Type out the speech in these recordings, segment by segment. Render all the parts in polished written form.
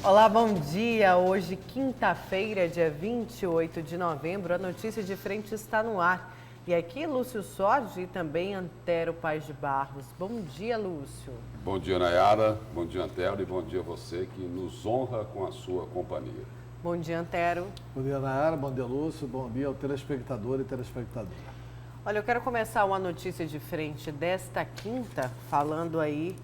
Olá, bom dia. Hoje, quinta-feira, dia 28 de novembro, a Notícia de Frente está no ar. E aqui, Lúcio Sorge e também Antero Paz de Barros. Bom dia, Lúcio. Bom dia, Nayara. Bom dia, Antero. E bom dia a você que nos honra com a sua companhia. Bom dia, Antero. Bom dia, Nayara. Bom dia, Lúcio. Bom dia ao telespectador e telespectadora. Olha, eu quero começar uma notícia de frente desta quinta, falando aí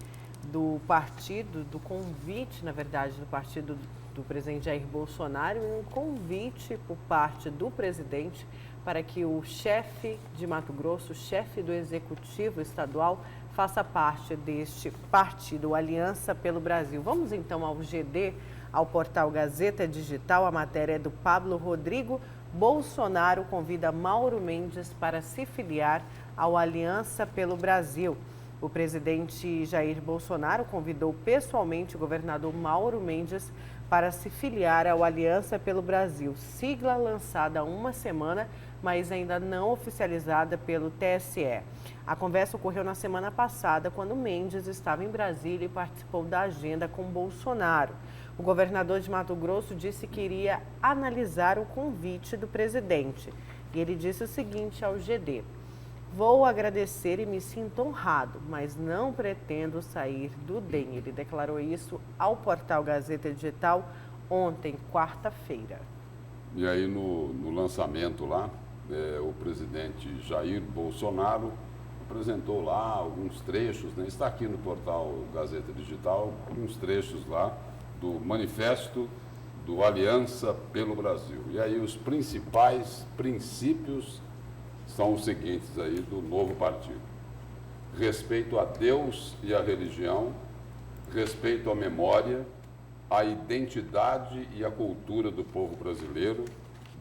do partido, do convite, na verdade, do partido do presidente Jair Bolsonaro, e um convite por parte do presidente para que o chefe de Mato Grosso, o chefe do Executivo Estadual, faça parte deste partido, Aliança pelo Brasil. Vamos então ao GD, ao portal Gazeta Digital. A matéria é do Pablo Rodrigo. Bolsonaro convida Mauro Mendes para se filiar ao Aliança pelo Brasil. O presidente Jair Bolsonaro convidou pessoalmente o governador Mauro Mendes para se filiar ao Aliança pelo Brasil, sigla lançada há uma semana, mas ainda não oficializada pelo TSE. A conversa ocorreu na semana passada, quando Mendes estava em Brasília e participou da agenda com Bolsonaro. O governador de Mato Grosso disse que iria analisar o convite do presidente. E ele disse o seguinte ao GD: "Vou agradecer e me sinto honrado, mas não pretendo sair do DEM." Ele declarou isso ao portal Gazeta Digital ontem, quarta-feira. E aí, no lançamento lá, o presidente Jair Bolsonaro apresentou lá alguns trechos, né? Está aqui no portal Gazeta Digital, alguns trechos lá do manifesto do Aliança pelo Brasil. E aí os principais princípios são os seguintes aí do novo partido: respeito a Deus e a religião, respeito à memória, à identidade e à cultura do povo brasileiro,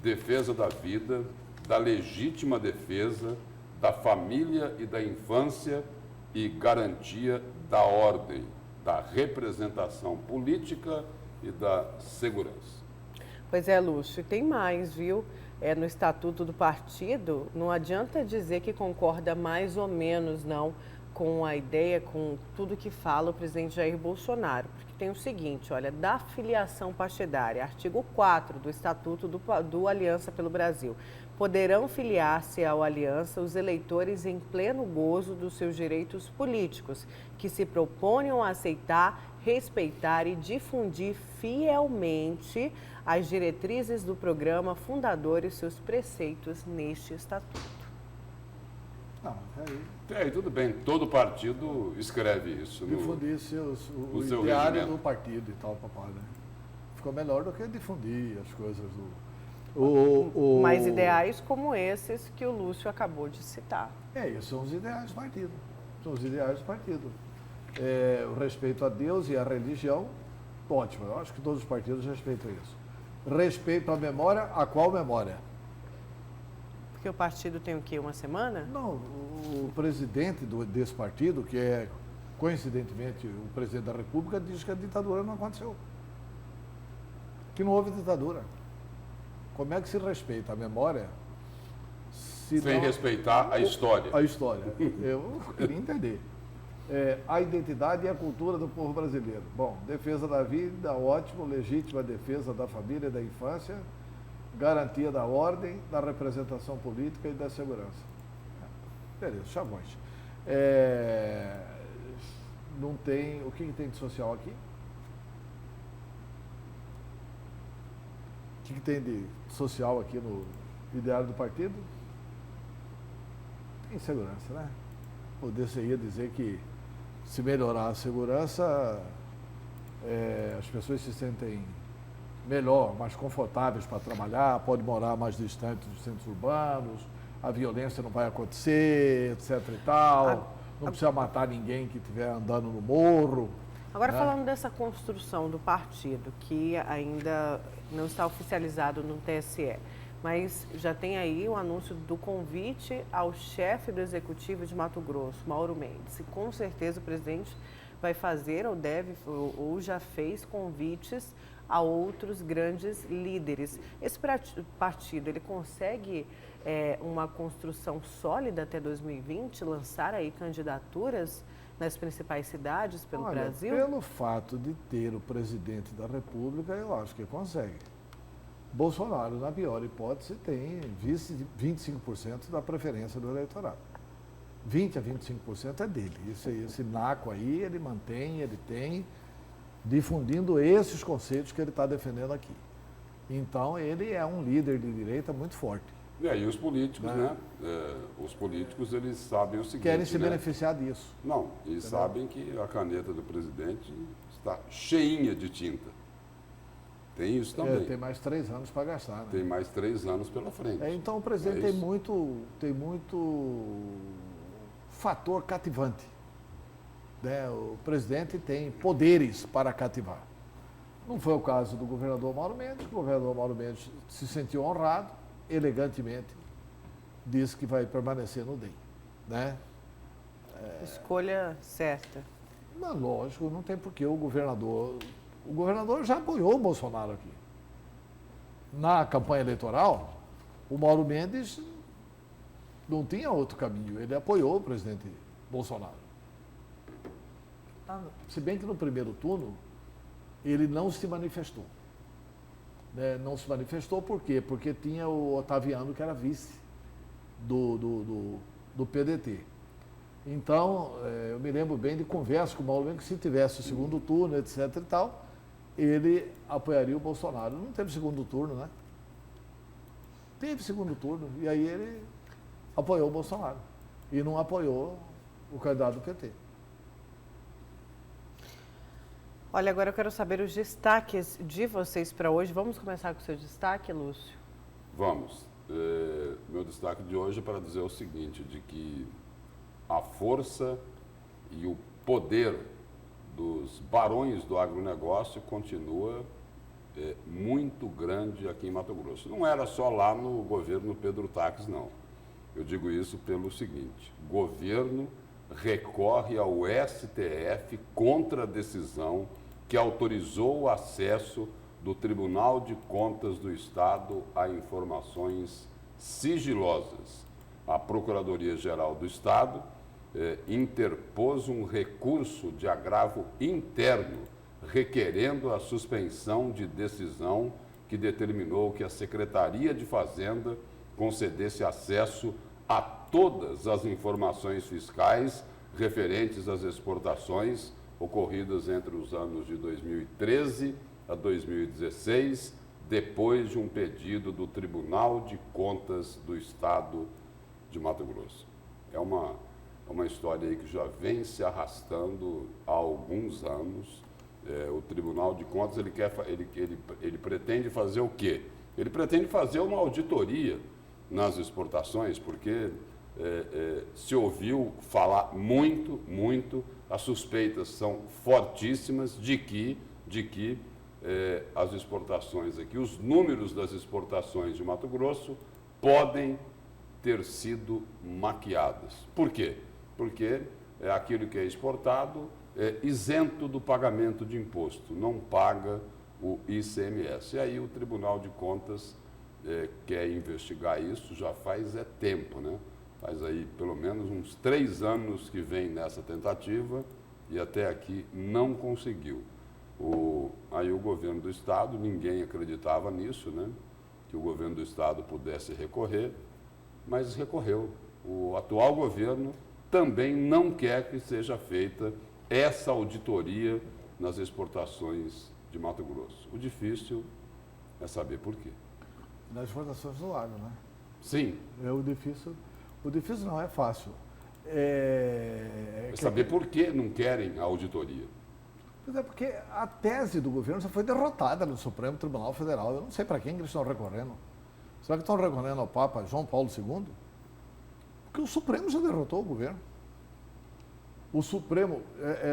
defesa da vida, da legítima defesa, da família e da infância e garantia da ordem, da representação política e da segurança. Pois é, Lúcio, tem mais, viu? No Estatuto do Partido, não adianta dizer que concorda mais ou menos, não, com a ideia, com tudo que fala o presidente Jair Bolsonaro. Porque tem o seguinte, olha, da filiação partidária, artigo 4 do Estatuto do Aliança pelo Brasil. Poderão filiar-se ao Aliança os eleitores em pleno gozo dos seus direitos políticos, que se proponham a aceitar, respeitar e difundir fielmente as diretrizes do programa fundador e seus preceitos neste estatuto. Não, Aí tudo bem, todo partido escreve isso. difundir o seu ideário regimento. do partido e tal, papai, né? Ficou melhor do que difundir as coisas do... Mais ideais como esses que o Lúcio acabou de citar. Isso são os ideais do partido. São os ideais do partido. O respeito a Deus e à religião, ótimo. Eu acho que todos os partidos respeitam isso. Respeito à memória, a qual memória? Porque o partido tem o quê? Uma semana? Não, o presidente desse partido, que é coincidentemente o presidente da República, diz que a ditadura não aconteceu. Que não houve ditadura. Como é que se respeita a memória Sem respeitar a história. A história. Eu queria entender. A identidade e a cultura do povo brasileiro. Bom, defesa da vida, ótimo, legítima defesa da família e da infância, garantia da ordem, da representação política e da segurança. Beleza, chavões. Não tem... O que tem de social aqui? O que tem de social aqui no ideário do partido? Insegurança, né? Poder-se-ia dizer que se melhorar a segurança, as pessoas se sentem melhor, mais confortáveis para trabalhar, pode morar mais distante dos centros urbanos, a violência não vai acontecer, etc e tal, não precisa matar ninguém que estiver andando no morro. Agora, falando dessa construção do partido, que ainda não está oficializado no TSE, mas já tem aí o anúncio do convite ao chefe do Executivo de Mato Grosso, Mauro Mendes. E com certeza o presidente vai fazer ou deve ou já fez convites a outros grandes líderes. Esse partido, ele consegue uma construção sólida até 2020, lançar aí candidaturas nas principais cidades pelo Olha, Brasil? pelo fato de ter o presidente da República, eu acho que consegue. Bolsonaro, na pior hipótese, tem 25% da preferência do eleitorado. 20% a 25% é dele. Esse naco aí, ele mantém, ele tem, difundindo esses conceitos que ele está defendendo aqui. Então, ele é um líder de direita muito forte. E aí os políticos, né? Os políticos, eles sabem o seguinte, Querem se né? beneficiar disso. Não, e sabem que a caneta do presidente está cheinha de tinta. Tem isso também. Tem mais 3 anos para gastar. Né? Tem mais 3 anos pela frente. Então o presidente tem muito fator cativante. Né? O presidente tem poderes para cativar. Não foi o caso do governador Mauro Mendes. O governador Mauro Mendes se sentiu honrado, elegantemente, disse que vai permanecer no DEM. Né? Escolha certa. Mas lógico, não tem porquê o governador... O governador já apoiou o Bolsonaro aqui. Na campanha eleitoral, o Mauro Mendes não tinha outro caminho. Ele apoiou o presidente Bolsonaro. Se bem que no primeiro turno, ele não se manifestou. Né? Não se manifestou por quê? Porque tinha o Otaviano, que era vice do PDT. Então, eu me lembro bem de conversa com o Mauro Mendes, que se tivesse o segundo turno, etc. e tal, ele apoiaria o Bolsonaro. Não teve segundo turno, né? Teve segundo turno, e aí ele apoiou o Bolsonaro. E não apoiou o candidato do PT. Olha, agora eu quero saber os destaques de vocês para hoje. Vamos começar com o seu destaque, Lúcio? Vamos. Meu destaque de hoje é para dizer o seguinte, de que a força e o poder dos barões do agronegócio continua muito grande aqui em Mato Grosso. Não era só lá no governo Pedro Taques, não. Eu digo isso pelo seguinte, o governo recorre ao STF contra a decisão que autorizou o acesso do Tribunal de Contas do Estado a informações sigilosas. A Procuradoria-Geral do Estado interpôs um recurso de agravo interno requerendo a suspensão de decisão que determinou que a Secretaria de Fazenda concedesse acesso a todas as informações fiscais referentes às exportações ocorridas entre os anos de 2013 a 2016, depois de um pedido do Tribunal de Contas do Estado de Mato Grosso. É uma história aí que já vem se arrastando há alguns anos. O Tribunal de Contas ele pretende fazer o quê? Ele pretende fazer uma auditoria nas exportações, porque se ouviu falar muito, as suspeitas são fortíssimas de que as exportações aqui, os números das exportações de Mato Grosso podem ter sido maquiadas. Por quê? Porque aquilo que é exportado é isento do pagamento de imposto, não paga o ICMS. E aí o Tribunal de Contas quer investigar isso já faz tempo, né? Faz aí pelo menos uns 3 anos que vem nessa tentativa e até aqui não conseguiu. Aí o governo do Estado, ninguém acreditava nisso, né? Que o governo do Estado pudesse recorrer, mas recorreu. O atual governo também não quer que seja feita essa auditoria nas exportações de Mato Grosso. O difícil é saber por quê. Nas exportações do agro, né? Sim. O difícil não é fácil. Saber por que não querem a auditoria. Pois é, porque a tese do governo já foi derrotada no Supremo Tribunal Federal. Eu não sei para quem eles estão recorrendo. Será que estão recorrendo ao Papa João Paulo II? Porque o Supremo já derrotou o governo. O Supremo,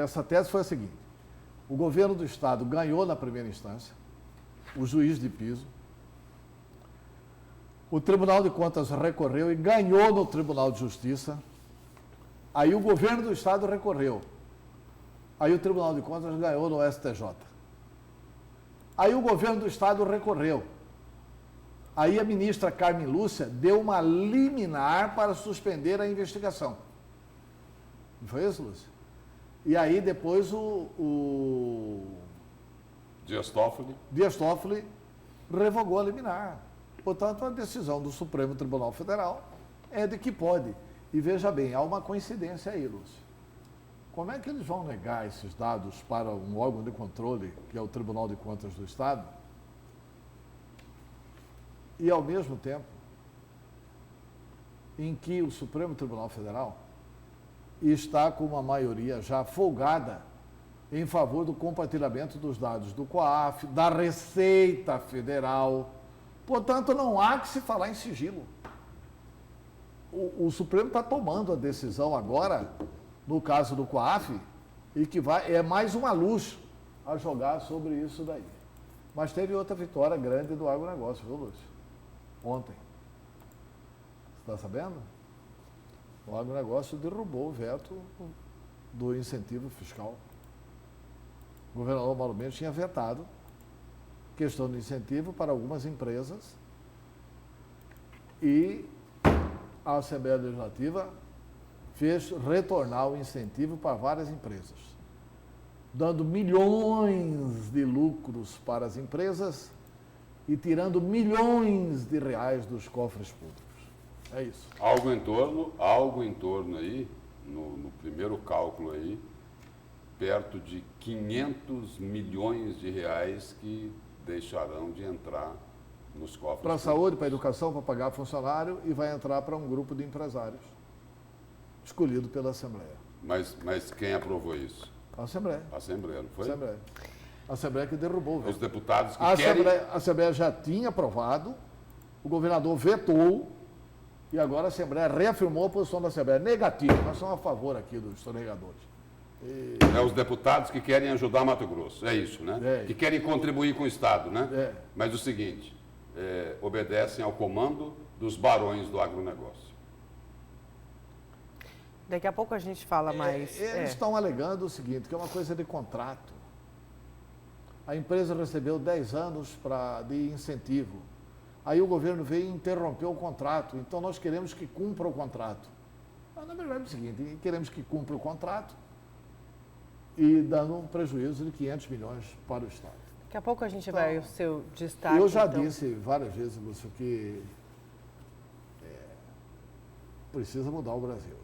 essa tese foi a seguinte: o governo do Estado ganhou na primeira instância, o juiz de piso, o Tribunal de Contas recorreu e ganhou no Tribunal de Justiça, aí o governo do Estado recorreu, aí o Tribunal de Contas ganhou no STJ, aí o governo do Estado recorreu, aí a ministra Carmen Lúcia deu uma liminar para suspender a investigação. Não foi isso, Lúcia? E aí depois o Dias Toffoli. Dias Toffoli revogou a liminar. Portanto, a decisão do Supremo Tribunal Federal é de que pode. E veja bem, há uma coincidência aí, Lúcio. Como é que eles vão negar esses dados para um órgão de controle, que é o Tribunal de Contas do Estado, e ao mesmo tempo em que o Supremo Tribunal Federal está com uma maioria já folgada em favor do compartilhamento dos dados do COAF, da Receita Federal. Portanto, não há que se falar em sigilo. O Supremo está tomando a decisão agora, no caso do COAF, e que é mais uma luz a jogar sobre isso daí. Mas teve outra vitória grande do agronegócio, viu, Lúcio? Ontem. Você está sabendo? O agronegócio derrubou o veto do incentivo fiscal. O governador Mauro Mendes tinha vetado questão de incentivo para algumas empresas e a Assembleia Legislativa fez retornar o incentivo para várias empresas, dando milhões de lucros para as empresas e tirando milhões de reais dos cofres públicos. É isso. Algo em torno aí, no primeiro cálculo aí, perto de 500 milhões de reais que deixarão de entrar nos cofres. Para a saúde, para a educação, para pagar funcionário e vai entrar para um grupo de empresários escolhido pela Assembleia. Mas quem aprovou isso? A Assembleia. A Assembleia, não foi? Assembleia. A Assembleia que derrubou o veto. Os deputados que A querem... Assembleia já tinha aprovado, o governador vetou e agora a Assembleia reafirmou a posição da Assembleia. Negativa, nós somos a favor aqui dos sonegadores. É os deputados que querem ajudar Mato Grosso, é isso, né? É. Que querem contribuir com o Estado, né? É. Mas o seguinte, obedecem ao comando dos barões do agronegócio. Daqui a pouco a gente fala mais. Eles estão alegando o seguinte, que é uma coisa de contrato. A empresa recebeu 10 anos de incentivo. Aí o governo veio e interrompeu o contrato. Então nós queremos que cumpra o contrato. Mas, na verdade é o seguinte, queremos que cumpra o contrato e dando um prejuízo de 500 milhões para o Estado. Daqui a pouco a gente vai ao seu destaque. Eu já então. disse várias vezes, Lúcio, que precisa mudar o Brasil.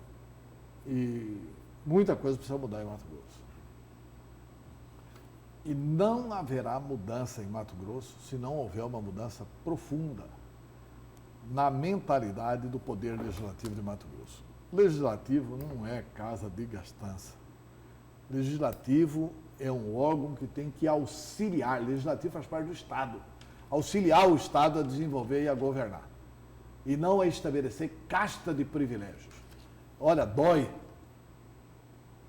E muita coisa precisa mudar em Mato Grosso. E não haverá mudança em Mato Grosso se não houver uma mudança profunda na mentalidade do Poder Legislativo de Mato Grosso. Legislativo não é casa de gastança. Legislativo é um órgão que tem que auxiliar. Legislativo faz parte do Estado. Auxiliar o Estado a desenvolver e a governar. E não a estabelecer casta de privilégios. Olha, dói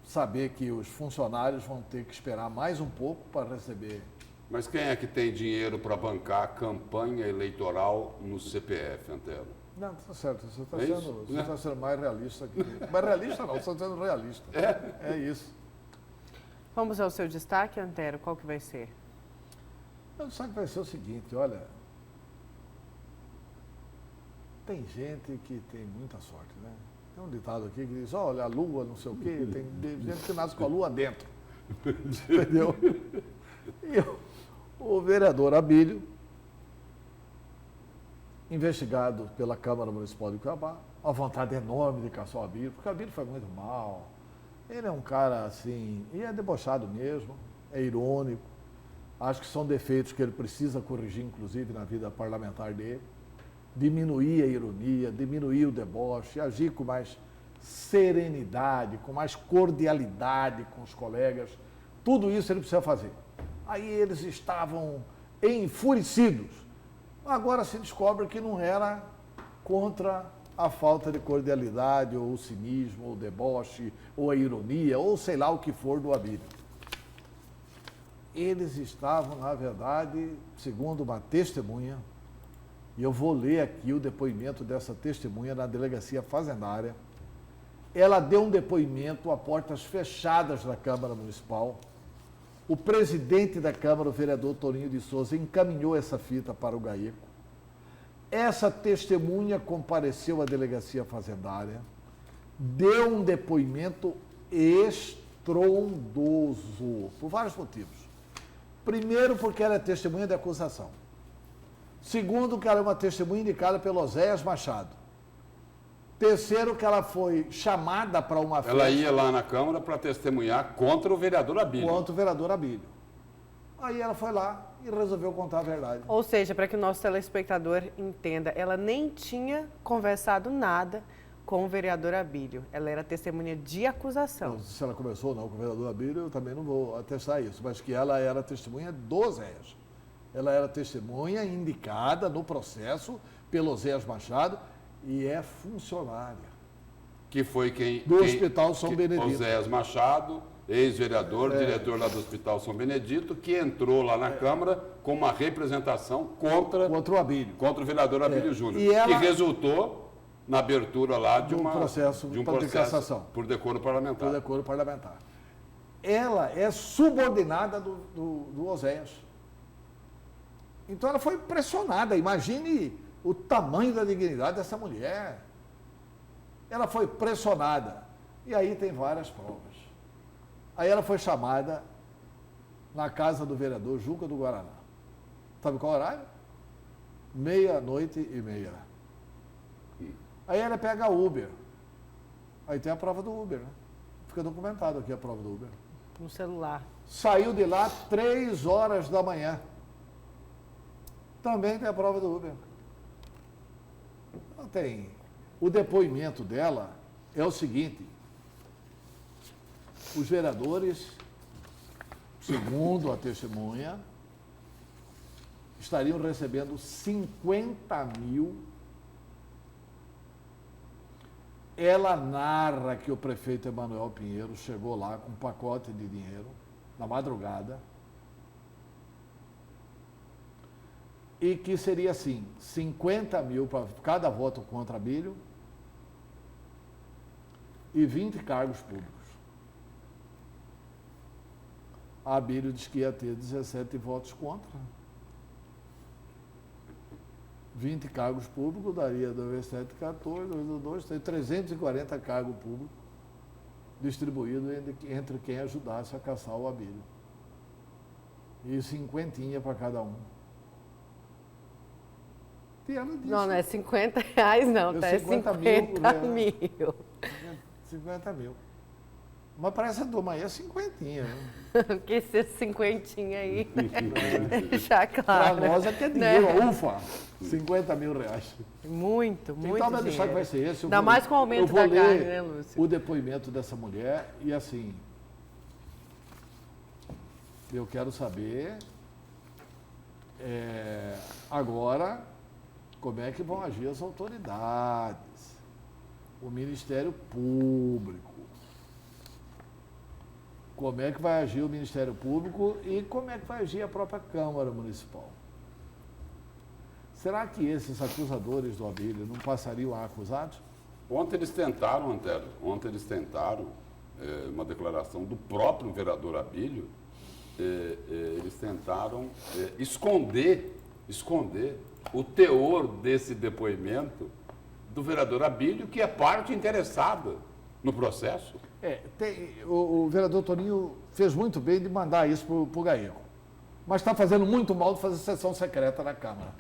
saber que os funcionários vão ter que esperar mais um pouco para receber. Mas quem é que tem dinheiro para bancar a campanha eleitoral no CPF, Antero? Não, está certo. Você está isso? sendo mais realista que... Mais realista não, você está sendo realista. É isso. Vamos ao seu destaque, Antero, qual que vai ser? O destaque vai ser o seguinte, olha... Tem gente que tem muita sorte, né? Tem um ditado aqui que diz, olha, a lua, não sei o quê, tem gente que nasce com a lua dentro. Entendeu? E o vereador Abílio, investigado pela Câmara Municipal de Cuiabá, uma vontade enorme de caçar o Abílio, porque o Abílio foi muito mal. Ele é um cara assim, e é debochado mesmo, é irônico. Acho que são defeitos que ele precisa corrigir, inclusive, na vida parlamentar dele. Diminuir a ironia, diminuir o deboche, agir com mais serenidade, com mais cordialidade com os colegas. Tudo isso ele precisa fazer. Aí eles estavam enfurecidos. Agora se descobre que não era contra a falta de cordialidade, ou o cinismo, ou o deboche, ou a ironia, ou sei lá o que for do Abílio. Eles estavam, na verdade, segundo uma testemunha, e eu vou ler aqui o depoimento dessa testemunha na delegacia fazendária. Ela deu um depoimento a portas fechadas da Câmara Municipal. O presidente da Câmara, o vereador Toninho de Souza, encaminhou essa fita para o GAECO. Essa testemunha compareceu à delegacia fazendária, deu um depoimento estrondoso, por vários motivos. Primeiro, porque ela é testemunha de acusação. Segundo, que ela é uma testemunha indicada pelo Oséias Machado. Terceiro, que ela foi chamada para uma festa. Ela ia lá na Câmara para testemunhar contra o vereador Abílio. Contra o vereador Abílio. Aí ela foi lá e resolveu contar a verdade. Ou seja, para que o nosso telespectador entenda, ela nem tinha conversado nada com o vereador Abílio. Ela era testemunha de acusação. Não, se ela conversou ou não com o vereador Abílio, eu também não vou atestar isso, mas que ela era testemunha do Oséias. Ela era testemunha indicada no processo pelo Oséias Machado e é funcionária. Que foi do Hospital São Benedito. Oséias Machado, ex-vereador, diretor lá do Hospital São Benedito, que entrou lá na Câmara com uma representação contra o Abílio. Contra o vereador Abílio Júnior. E ela, que resultou na abertura lá de um processo de cassação. Por decoro parlamentar. Por decoro parlamentar. Ela é subordinada do Oséias. Então ela foi pressionada. Imagine o tamanho da dignidade dessa mulher. Ela foi pressionada. E aí tem várias provas. Aí ela foi chamada na casa do vereador Juca do Guaraná. Sabe qual horário? 00:30. Aí ela pega Uber. Aí tem a prova do Uber, né? Fica documentado aqui a prova do Uber. No celular. Saiu de lá 3h da manhã. Também tem a prova do Uber. Não tem. O depoimento dela é o seguinte. Os vereadores, segundo a testemunha, estariam recebendo 50 mil. Ela narra que o prefeito Emanuel Pinheiro chegou lá com um pacote de dinheiro na madrugada e que seria assim, 50 mil para cada voto contra Abílio e 20 cargos públicos. A Abílio diz que ia ter 17 votos contra. 20 cargos públicos daria 2, 7, 14, 2, 2, tem 340 cargos públicos distribuídos entre quem ajudasse a caçar o Abílio. E 50 para cada um. E ela disse, não é 50 reais não, tá? É 50 mil. 50 mil. Mas para essa turma aí é 50, né? Porque esse 50 aí, já claro. Para nós é que é dinheiro, né? Ufa, 50 mil reais. Muito Então, vai deixar dinheiro. que vai ser esse. Ainda mais com o aumento da carne, né, Lúcio? O depoimento dessa mulher e assim, eu quero saber agora como é que vão agir as autoridades, o Ministério Público. Como é que vai agir o Ministério Público e como é que vai agir a própria Câmara Municipal. Será que esses acusadores do Abílio não passariam a acusados? Ontem eles tentaram, Antero, uma declaração do próprio vereador Abílio, eles tentaram esconder o teor desse depoimento do vereador Abílio, que é parte interessada no processo. O vereador Toninho fez muito bem de mandar isso para o Gaeco, mas está fazendo muito mal de fazer sessão secreta na Câmara.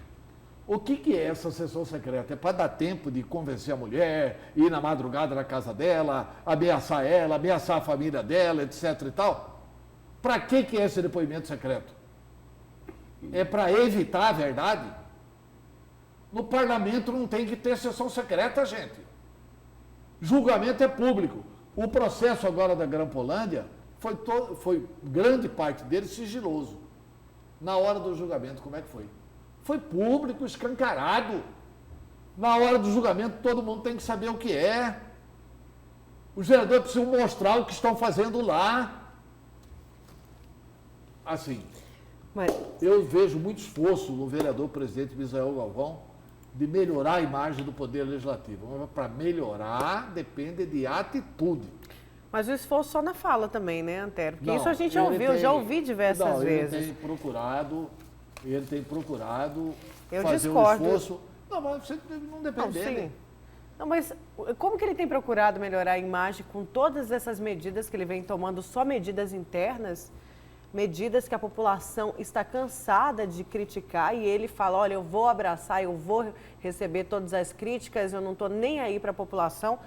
O que é essa sessão secreta? É para dar tempo de convencer a mulher, ir na madrugada na casa dela, ameaçar a família dela, etc. e tal? Para que é esse depoimento secreto? É para evitar a verdade? No parlamento não tem que ter sessão secreta, gente. Julgamento é público. O processo agora da Grampolândia foi grande parte dele sigiloso. Na hora do julgamento, como é que foi? Foi público, escancarado. Na hora do julgamento, todo mundo tem que saber o que é. Os vereadores precisam mostrar o que estão fazendo lá. Assim, eu vejo muito esforço no vereador presidente Misael Galvão de melhorar a imagem do Poder Legislativo. Mas para melhorar, depende de atitude. Mas o esforço só na fala também, né, Antero? Porque Não, isso a gente já ouviu, já ouvi diversas vezes. Ele tem procurado Eu fazer discordo. um esforço. Não, mas você não depende dele. Sim. Não, mas como que ele tem procurado melhorar a imagem com todas essas medidas que ele vem tomando, só medidas internas, medidas que a população está cansada de criticar e ele fala, olha, eu vou abraçar, eu vou receber todas as críticas, eu não estou nem aí para a população,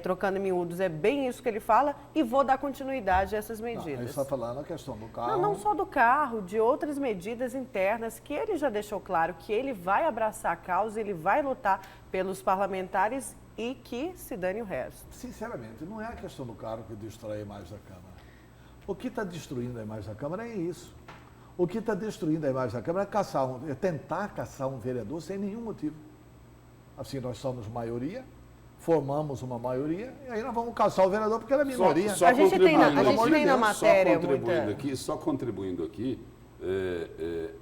trocando em miúdos, é bem isso que ele fala e vou dar continuidade a essas medidas. Não, ele está falando a questão do carro. Não só do carro, de outras medidas internas que ele já deixou claro que ele vai abraçar a causa, ele vai lutar pelos parlamentares e que se dane o resto. Sinceramente, não é a questão do carro que destrói a imagem da Câmara. O que está destruindo a imagem da Câmara é isso. O que está destruindo a imagem da Câmara é tentar caçar um vereador sem nenhum motivo. Assim, nós somos maioria, formamos uma maioria, e aí nós vamos caçar o vereador porque ele é minoria. A gente tem na matéria Só contribuindo aqui,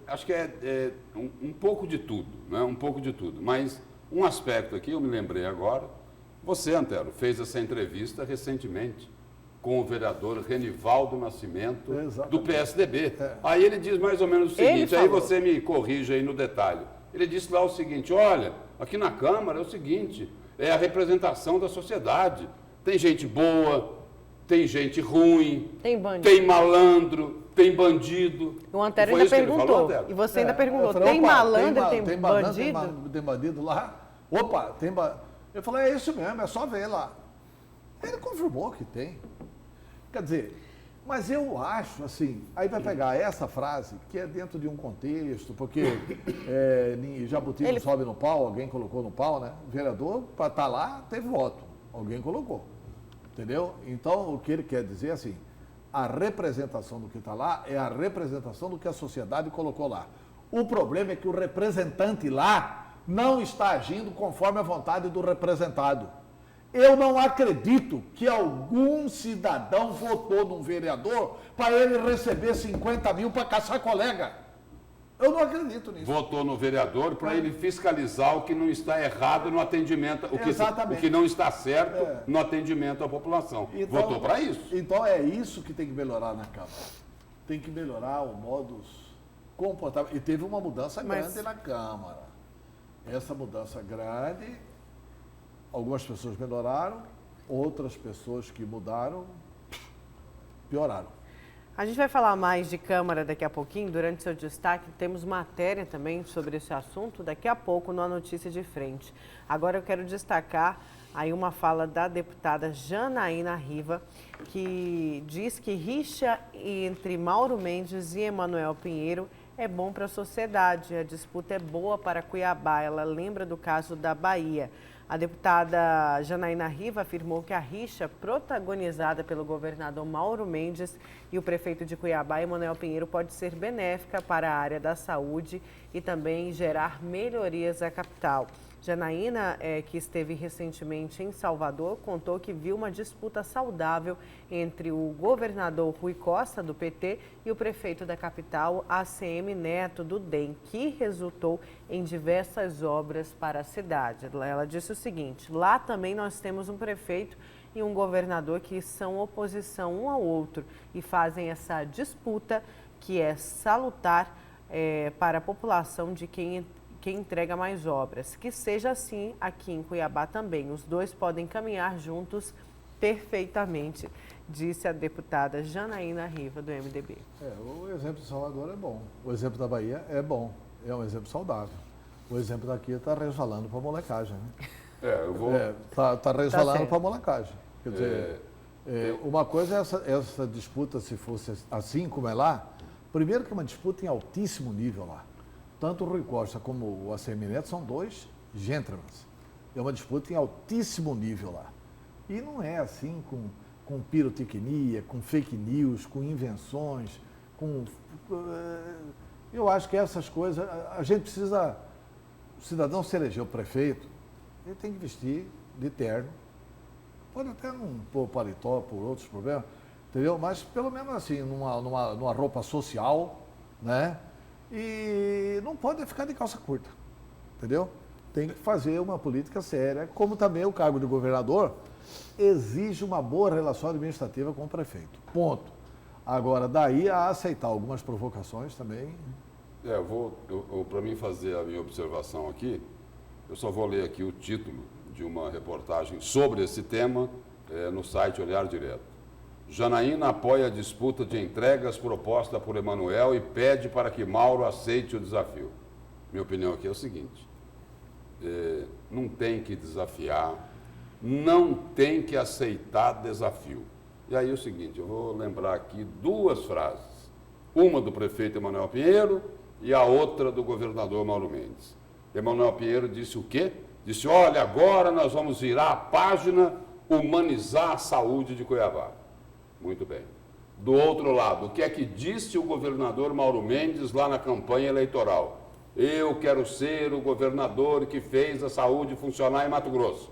acho que é um pouco de tudo, né? Um pouco de tudo. Mas um aspecto aqui, eu me lembrei agora, você, Antero, fez essa entrevista recentemente com o vereador Renivaldo Nascimento, do PSDB. Aí ele diz mais ou menos o seguinte, aí você me corrige aí no detalhe. Ele disse lá o seguinte, olha, aqui na Câmara é o seguinte, é a representação da sociedade. Tem gente boa, tem gente ruim, tem malandro, tem bandido. O Antero ainda perguntou, e você ainda perguntou, tem malandro, tem bandido? Tem bandido lá? Opa, tem bandido. Eu falei, é isso mesmo, é só ver lá. Ele confirmou que tem. Quer dizer, mas eu acho assim, aí vai pegar essa frase, que é dentro de um contexto, porque Jabuti não sobe no pau, alguém colocou no pau, né? O vereador, para estar lá, teve voto, alguém colocou, entendeu? Então, o que ele quer dizer é assim, a representação do que está lá é a representação do que a sociedade colocou lá. O problema é que o representante lá não está agindo conforme a vontade do representado. Eu não acredito que algum cidadão votou num vereador para ele receber 50 mil para caçar colega. Eu não acredito nisso. Votou no vereador para ele fiscalizar o que não está errado no atendimento, o que não está certo no atendimento à população. Então, votou para isso. Então é isso que tem que melhorar na Câmara. Tem que melhorar o modus comportamental. E teve uma mudança grande na Câmara. Essa mudança grande... Algumas pessoas melhoraram, outras pessoas que mudaram, pioraram. A gente vai falar mais de Câmara daqui a pouquinho, durante seu destaque. Temos matéria também sobre esse assunto daqui a pouco no A Notícia de Frente. Agora eu quero destacar aí uma fala da deputada Janaína Riva, que diz que rixa entre Mauro Mendes e Emanuel Pinheiro é bom para a sociedade. A disputa é boa para Cuiabá. Ela lembra do caso da Bahia. A deputada Janaína Riva afirmou que a rixa protagonizada pelo governador Mauro Mendes e o prefeito de Cuiabá, Emanuel Pinheiro, pode ser benéfica para a área da saúde e também gerar melhorias à capital. Janaína, que esteve recentemente em Salvador, contou que viu uma disputa saudável entre o governador Rui Costa, do PT, e o prefeito da capital, ACM Neto, do DEM, que resultou em diversas obras para a cidade. Ela disse o seguinte, lá também nós temos um prefeito e um governador que são oposição um ao outro e fazem essa disputa que é salutar para a população de quem entrega mais obras. Que seja assim aqui em Cuiabá também. Os dois podem caminhar juntos perfeitamente, disse a deputada Janaína Riva, do MDB. O exemplo de Salvador é bom. O exemplo da Bahia é bom. É um exemplo saudável. O exemplo daqui está resvalando para a molecagem. Né? Está resvalando para a molecagem. Quer dizer, uma coisa é essa disputa, se fosse assim como é lá, primeiro que é uma disputa em altíssimo nível lá. Tanto o Rui Costa como o ACM Neto são dois gentlemen. É uma disputa em altíssimo nível lá. E não é assim com pirotecnia, com fake news, com invenções, eu acho que essas coisas, a gente precisa, o cidadão se eleger o prefeito, ele tem que vestir de terno, pode até não pôr paletó por outros problemas, entendeu? Mas pelo menos assim, numa roupa social, né? E não pode ficar de calça curta, entendeu? Tem que fazer uma política séria, como também o cargo de governador exige uma boa relação administrativa com o prefeito. Ponto. Agora, daí a aceitar algumas provocações também. Para mim fazer a minha observação aqui, eu só vou ler aqui o título de uma reportagem sobre esse tema no site Olhar Direto. Janaína apoia a disputa de entregas proposta por Emanuel e pede para que Mauro aceite o desafio. Minha opinião aqui é o seguinte, não tem que desafiar, não tem que aceitar desafio. E aí é o seguinte, eu vou lembrar aqui duas frases, uma do prefeito Emanuel Pinheiro e a outra do governador Mauro Mendes. Emanuel Pinheiro disse o quê? Disse, olha, agora nós vamos virar a página, humanizar a saúde de Cuiabá. Muito bem. Do outro lado, o que é que disse o governador Mauro Mendes lá na campanha eleitoral? Eu quero ser o governador que fez a saúde funcionar em Mato Grosso.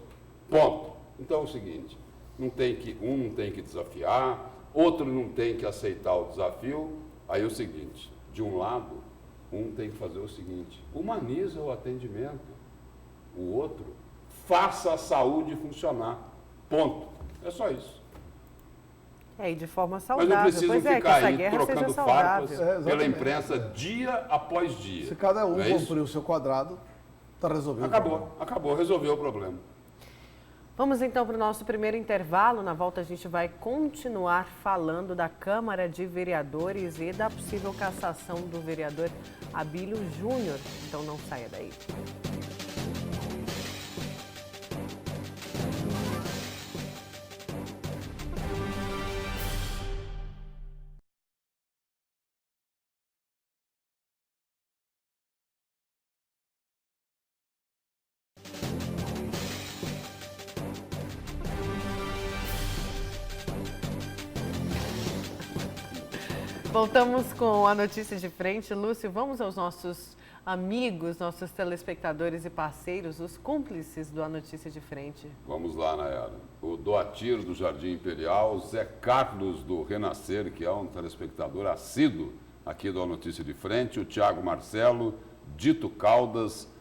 Ponto. Então é o seguinte, um não tem que desafiar, outro não tem que aceitar o desafio. Aí é o seguinte, de um lado, um tem que fazer o seguinte, humaniza o atendimento. O outro, faça a saúde funcionar. Ponto. É só isso. E de forma saudável. Mas não preciso ficar aí trocando farpas pela exatamente. imprensa dia após dia. Se cada um Não é cumprir o seu quadrado, está resolvido. Acabou, resolveu o problema. Vamos então para o nosso primeiro intervalo. Na volta a gente vai continuar falando da Câmara de Vereadores e da possível cassação do vereador Abílio Júnior. Então não saia daí. Voltamos com a notícia de frente. Lúcio, vamos aos nossos amigos, nossos telespectadores e parceiros, os cúmplices do A Notícia de Frente. Vamos lá, Nayara. O Doatir do Jardim Imperial, Zé Carlos do Renascer, que é um telespectador assíduo aqui do A Notícia de Frente, o Tiago Marcelo, Dito Caldas,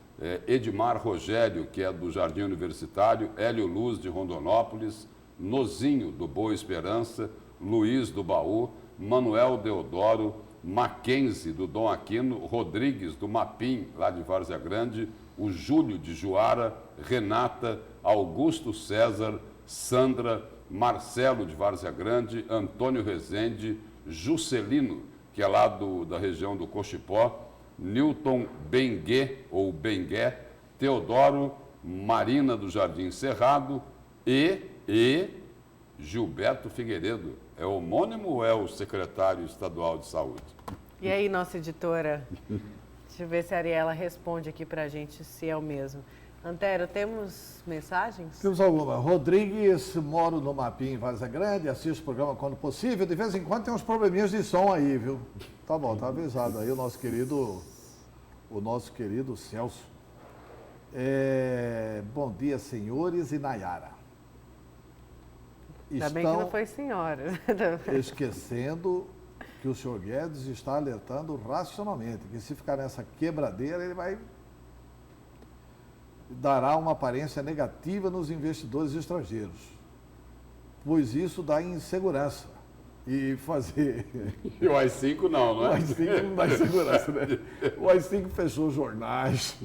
Edmar Rogério, que é do Jardim Universitário, Hélio Luz de Rondonópolis, Nozinho do Boa Esperança, Luiz do Baú, Manuel Deodoro, Mackenzie, do Dom Aquino, Rodrigues, do Mapim, lá de Várzea Grande, o Júlio de Juara, Renata, Augusto César, Sandra, Marcelo de Várzea Grande, Antônio Rezende, Juscelino, que é lá da região do Cochipó, Newton Bengué, ou Bengué, Teodoro, Marina do Jardim Cerrado e Gilberto Figueiredo. É homônimo ou é o secretário estadual de saúde? E aí, nossa editora? Deixa eu ver se a Ariela responde aqui pra gente se é o mesmo. Antero, temos mensagens? Temos alguma. Rodrigues, moro no Mapim, em Várzea Grande, assisto o programa quando possível. De vez em quando tem uns probleminhas de som aí, viu? Tá bom, tá avisado aí o nosso querido Celso. Bom dia, senhores e Nayara. Ainda bem que não foi senhora. Esquecendo que o senhor Guedes está alertando racionalmente, que se ficar nessa quebradeira, ele dará uma aparência negativa nos investidores estrangeiros, pois isso dá insegurança. E fazer... E o AI-5 não, né? O AI-5 não dá insegurança, né? O AI-5 fechou jornais,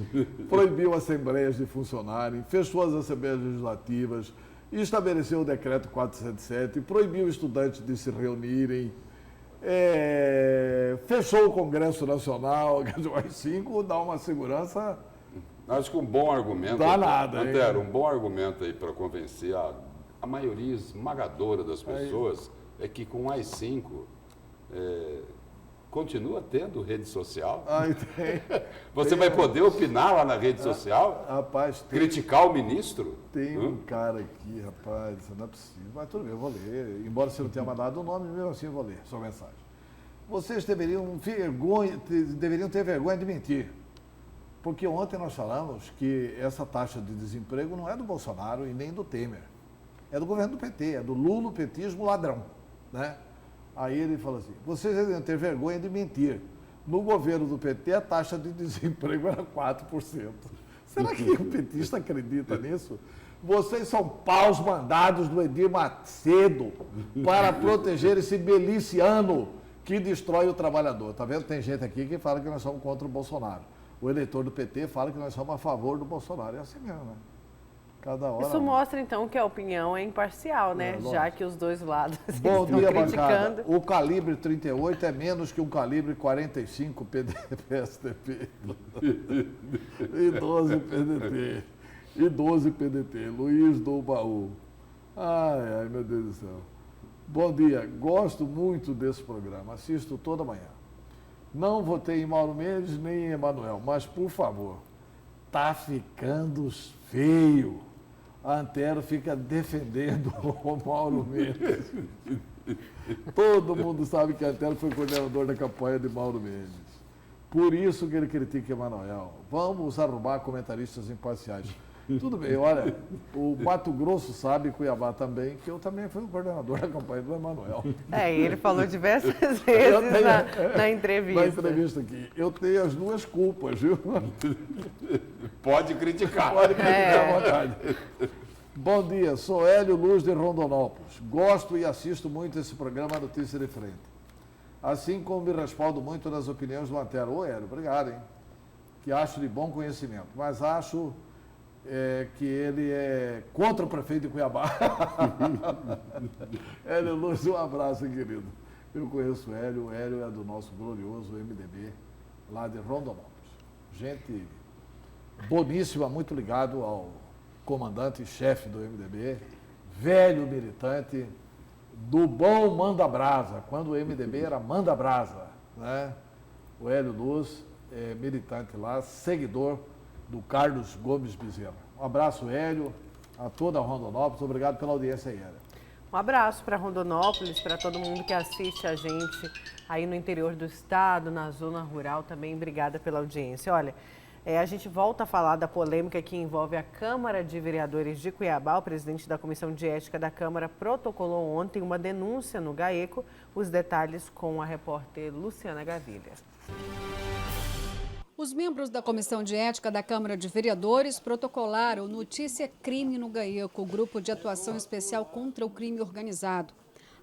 proibiu assembleias de funcionarem, fechou as assembleias legislativas, estabeleceu o decreto 477, proibiu estudantes de se reunirem, fechou o Congresso Nacional. O AI-5 dá uma segurança... Acho que um bom argumento... Danada, Antero, um bom argumento aí para convencer a maioria esmagadora das pessoas é que com o AI-5 continua tendo rede social. Você vai poder opinar lá na rede social? Rapaz, criticar o ministro? Tem um cara aqui, rapaz, não é possível. Mas tudo bem, eu vou ler. Embora você não tenha mandado o nome, mesmo assim eu vou ler sua mensagem. Vocês deveriam ter vergonha de mentir. Porque ontem nós falamos que essa taxa de desemprego não é do Bolsonaro e nem do Temer. É do governo do PT, é do lulopetismo ladrão, né? Aí ele falou assim, vocês devem ter vergonha de mentir. No governo do PT, a taxa de desemprego era 4%. Será que o petista acredita nisso? Vocês são paus mandados do Edir Macedo para proteger esse miliciano que destrói o trabalhador. Tá vendo? Tem gente aqui que fala que nós somos contra o Bolsonaro. O eleitor do PT fala que nós somos a favor do Bolsonaro. É assim mesmo, né? Cada hora. Isso mostra, então, que a opinião é imparcial, né? Já que os dois lados Bom estão dia, criticando. bancada. O calibre 38 é menos que um calibre 45 PSDB e 12 PDT. E 12 PDT. Luiz do Baú. Ai, meu Deus do céu. Bom dia. Gosto muito desse programa. Assisto toda manhã. Não votei em Mauro Mendes nem em Emanuel, mas, por favor, tá ficando feio. A Antero fica defendendo o Mauro Mendes. Todo mundo sabe que a Antero foi coordenador da campanha de Mauro Mendes. Por isso que ele critica Emanuel. Vamos arrumar comentaristas imparciais. Tudo bem, olha, o Mato Grosso sabe, Cuiabá também, que eu também fui o coordenador da campanha do Emanuel. E ele falou diversas vezes na entrevista. Na entrevista aqui. Eu tenho as duas culpas, viu? Pode criticar. Pode criticar à vontade. Bom dia, sou Hélio Luz de Rondonópolis. Gosto e assisto muito esse programa Notícia de Frente. Assim como me respaldo muito nas opiniões do Antero. Ô, Hélio, obrigado, hein? Que acho de bom conhecimento. Mas acho que ele é contra o prefeito de Cuiabá. Hélio Luz, um abraço, querido. Eu conheço o Hélio é do nosso glorioso MDB, lá de Rondonópolis. Gente boníssima, muito ligado ao comandante e chefe do MDB, velho militante do bom Manda Brasa, quando o MDB era Manda Brasa, né? O Hélio Luz é militante lá, seguidor do Carlos Gomes Bezerra. Um abraço, Hélio, a toda a Rondonópolis. Obrigado pela audiência aí, Hélio. Um abraço para Rondonópolis, para todo mundo que assiste a gente aí no interior do estado, na zona rural também. Obrigada pela audiência. Olha, a gente volta a falar da polêmica que envolve a Câmara de Vereadores de Cuiabá. O presidente da Comissão de Ética da Câmara protocolou ontem uma denúncia no GAECO. Os detalhes com a repórter Luciana Gavilha. Os membros da Comissão de Ética da Câmara de Vereadores protocolaram Notícia Crime no GAECO, o Grupo de Atuação Especial contra o Crime Organizado.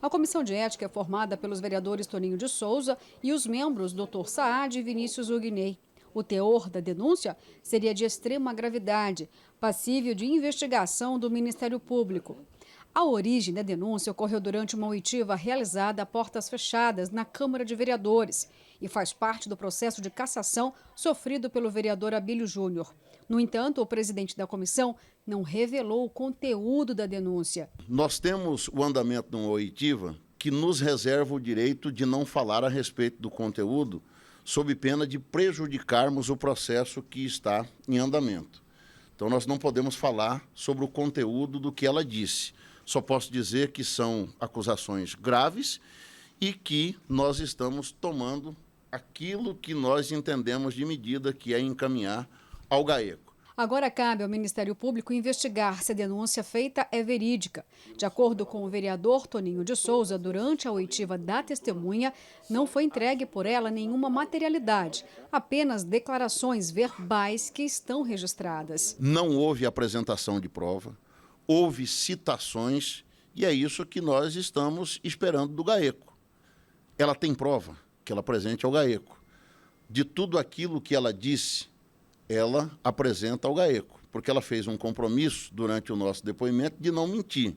A Comissão de Ética é formada pelos vereadores Toninho de Souza e os membros Dr. Saad e Vinícius Ugnei. O teor da denúncia seria de extrema gravidade, passível de investigação do Ministério Público. A origem da denúncia ocorreu durante uma oitiva realizada a portas fechadas na Câmara de Vereadores e faz parte do processo de cassação sofrido pelo vereador Abílio Júnior. No entanto, o presidente da comissão não revelou o conteúdo da denúncia. Nós temos o andamento de uma oitiva que nos reserva o direito de não falar a respeito do conteúdo, sob pena de prejudicarmos o processo que está em andamento. Então, nós não podemos falar sobre o conteúdo do que ela disse. Só posso dizer que são acusações graves e que nós estamos tomando aquilo que nós entendemos de medida, que é encaminhar ao GAECO. Agora cabe ao Ministério Público investigar se a denúncia feita é verídica. De acordo com o vereador Toninho de Souza, durante a oitiva da testemunha, não foi entregue por ela nenhuma materialidade, apenas declarações verbais que estão registradas. Não houve apresentação de prova, houve citações e é isso que nós estamos esperando do GAECO. Ela tem prova que ela apresente ao GAECO. De tudo aquilo que ela disse, ela apresenta ao GAECO, porque ela fez um compromisso durante o nosso depoimento de não mentir.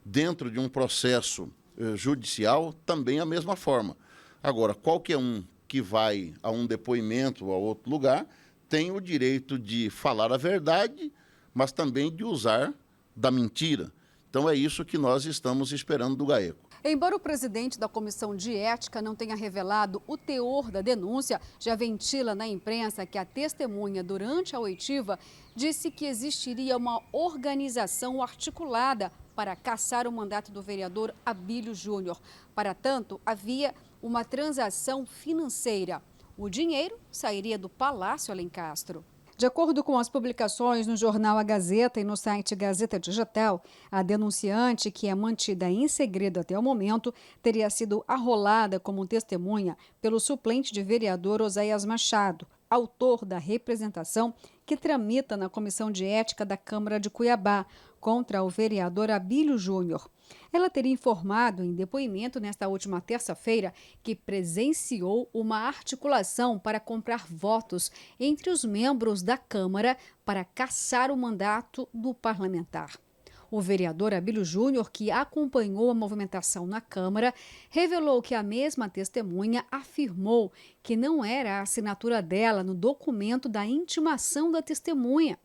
Dentro de um processo judicial, também a mesma forma. Agora, qualquer um que vai a um depoimento ou a outro lugar tem o direito de falar a verdade, mas também de usar da mentira. Então, é isso que nós estamos esperando do GAECO. Embora o presidente da Comissão de Ética não tenha revelado o teor da denúncia, já ventila na imprensa que a testemunha, durante a oitiva, disse que existiria uma organização articulada para cassar o mandato do vereador Abílio Júnior. Para tanto, havia uma transação financeira. O dinheiro sairia do Palácio Alencastro. De acordo com as publicações no jornal A Gazeta e no site Gazeta Digital, a denunciante, que é mantida em segredo até o momento, teria sido arrolada como testemunha pelo suplente de vereador Oséias Machado. autor da representação que tramita na Comissão de Ética da Câmara de Cuiabá contra o vereador Abílio Júnior. Ela teria informado em depoimento nesta última terça-feira que presenciou uma articulação para comprar votos entre os membros da Câmara para cassar o mandato do parlamentar. O vereador Abílio Júnior, que acompanhou a movimentação na Câmara, revelou que a mesma testemunha afirmou que não era a assinatura dela no documento da intimação da testemunha,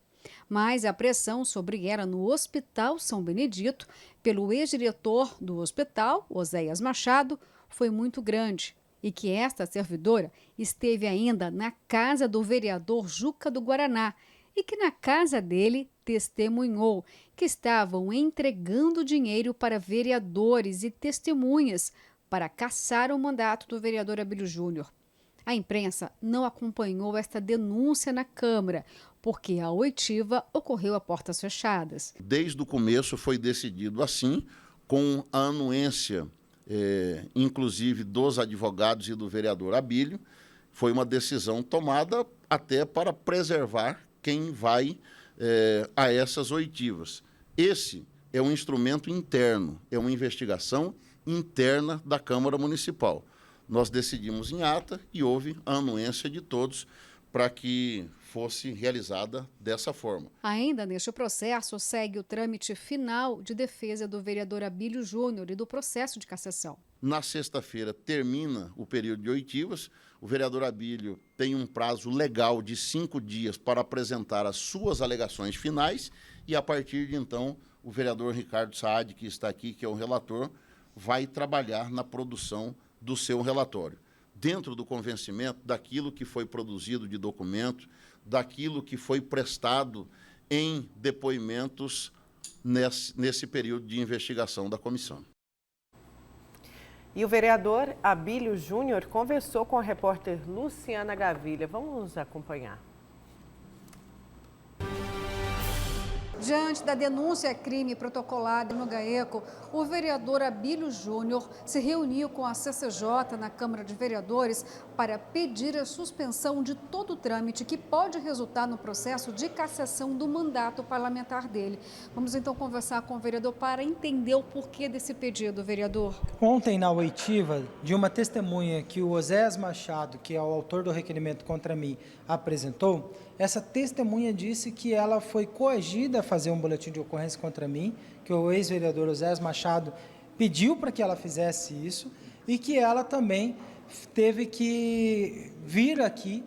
mas a pressão sobre ela no Hospital São Benedito, pelo ex-diretor do hospital, Oséias Machado, foi muito grande e que esta servidora esteve ainda na casa do vereador Juca do Guaraná e que na casa dele testemunhou que estavam entregando dinheiro para vereadores e testemunhas para cassar o mandato do vereador Abílio Júnior. A imprensa não acompanhou esta denúncia na Câmara, porque a oitiva ocorreu a portas fechadas. Desde o começo foi decidido assim, com a anuência, inclusive, dos advogados e do vereador Abílio. Foi uma decisão tomada até para preservar quem vai a essas oitivas. Esse é um instrumento interno, é uma investigação interna da Câmara Municipal. Nós decidimos em ata e houve a anuência de todos para que fosse realizada dessa forma. Ainda neste processo, segue o trâmite final de defesa do vereador Abílio Júnior e do processo de cassação. Na sexta-feira termina o período de oitivas. O vereador Abílio tem um prazo legal de 5 dias para apresentar as suas alegações finais e, a partir de então, o vereador Ricardo Saad, que está aqui, que é o relator, vai trabalhar na produção do seu relatório, dentro do convencimento daquilo que foi produzido de documento, daquilo que foi prestado em depoimentos nesse período de investigação da comissão. E o vereador Abílio Júnior conversou com a repórter Luciana Gavilha. Vamos acompanhar. Diante da denúncia crime protocolada no GAECO, o vereador Abílio Júnior se reuniu com a CCJ na Câmara de Vereadores para pedir a suspensão de todo o trâmite que pode resultar no processo de cassação do mandato parlamentar dele. Vamos então conversar com o vereador para entender o porquê desse pedido, vereador. Ontem, na oitiva de uma testemunha que o Oséias Machado, que é o autor do requerimento contra mim, apresentou, essa testemunha disse que ela foi coagida a fazer um boletim de ocorrência contra mim, que o ex-vereador Oséias Machado pediu para que ela fizesse isso e que ela também teve que vir aqui